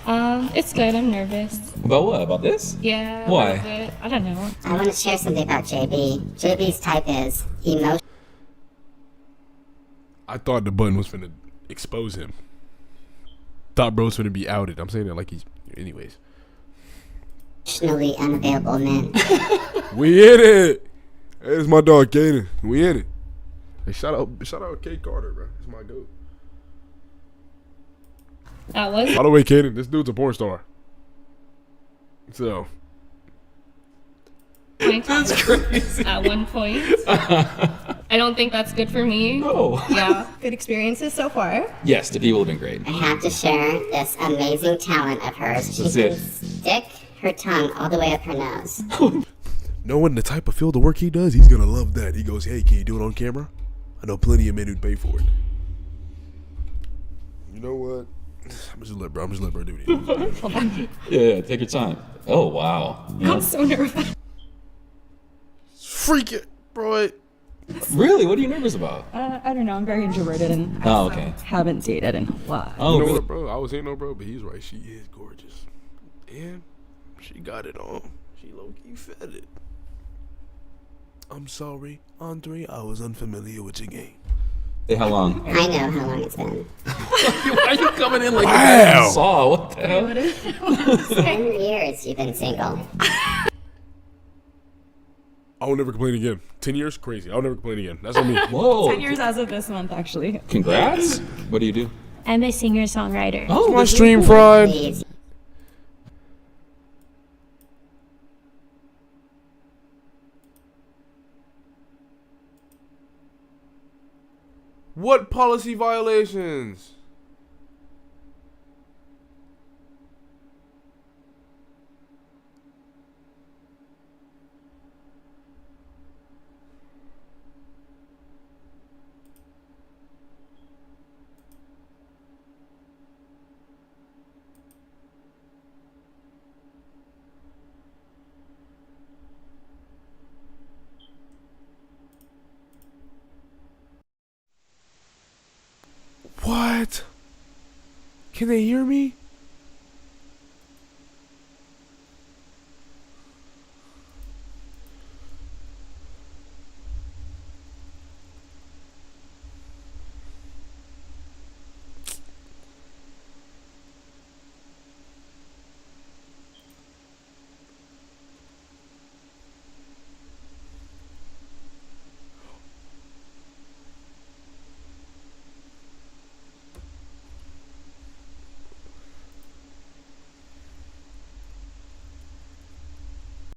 It's good. I'm nervous. About what? About this? Yeah. Why? A little bit. I don't know. I want to share something about JB. JB's type is I thought the button was finna expose him. Thought bro's finna be outed. I'm saying that like he's. Anyways. emotionally unavailable men. We in it. Hey, it's my dog Kaden. We in it. Hey, shout out Kate Carter, bro. It's my dude. That was. By the way, Kaden, this dude's a porn star. So. That's crazy. At one point. I don't think that's good for me. No. Yeah. Good experiences so far. Yes, the people have been great. I have to share this amazing talent of hers. She That's can it. stick her tongue all the way up her nose. Knowing the type of field of work he does, he's gonna love that. He goes, hey, can you do it on camera? I know plenty of men who'd pay for it. You know what? I'm just let bro do it. Yeah, take your time. Oh, wow. Yeah. I'm so nervous. Freak it, bro. Really? What are you nervous about? I don't know. I'm very introverted and Oh, okay. haven't dated in a while. Oh, You know really? what, bro? I was saying no, bro, but he's right. She is gorgeous. And she got it on. She low-key fed it. I'm sorry, Andre. I was unfamiliar with your game. Hey, how long? I know how long it's been. Why are you coming in like Wow. you saw? What the hell? 10 years you've been single. I will never complain again. 10 years? Crazy. I'll never complain again. That's on me. Whoa. 10 years as of this month, actually. Congrats. What do you do? I'm a singer-songwriter. Oh, My stream fried. Please. What policy violations? What? Can they hear me?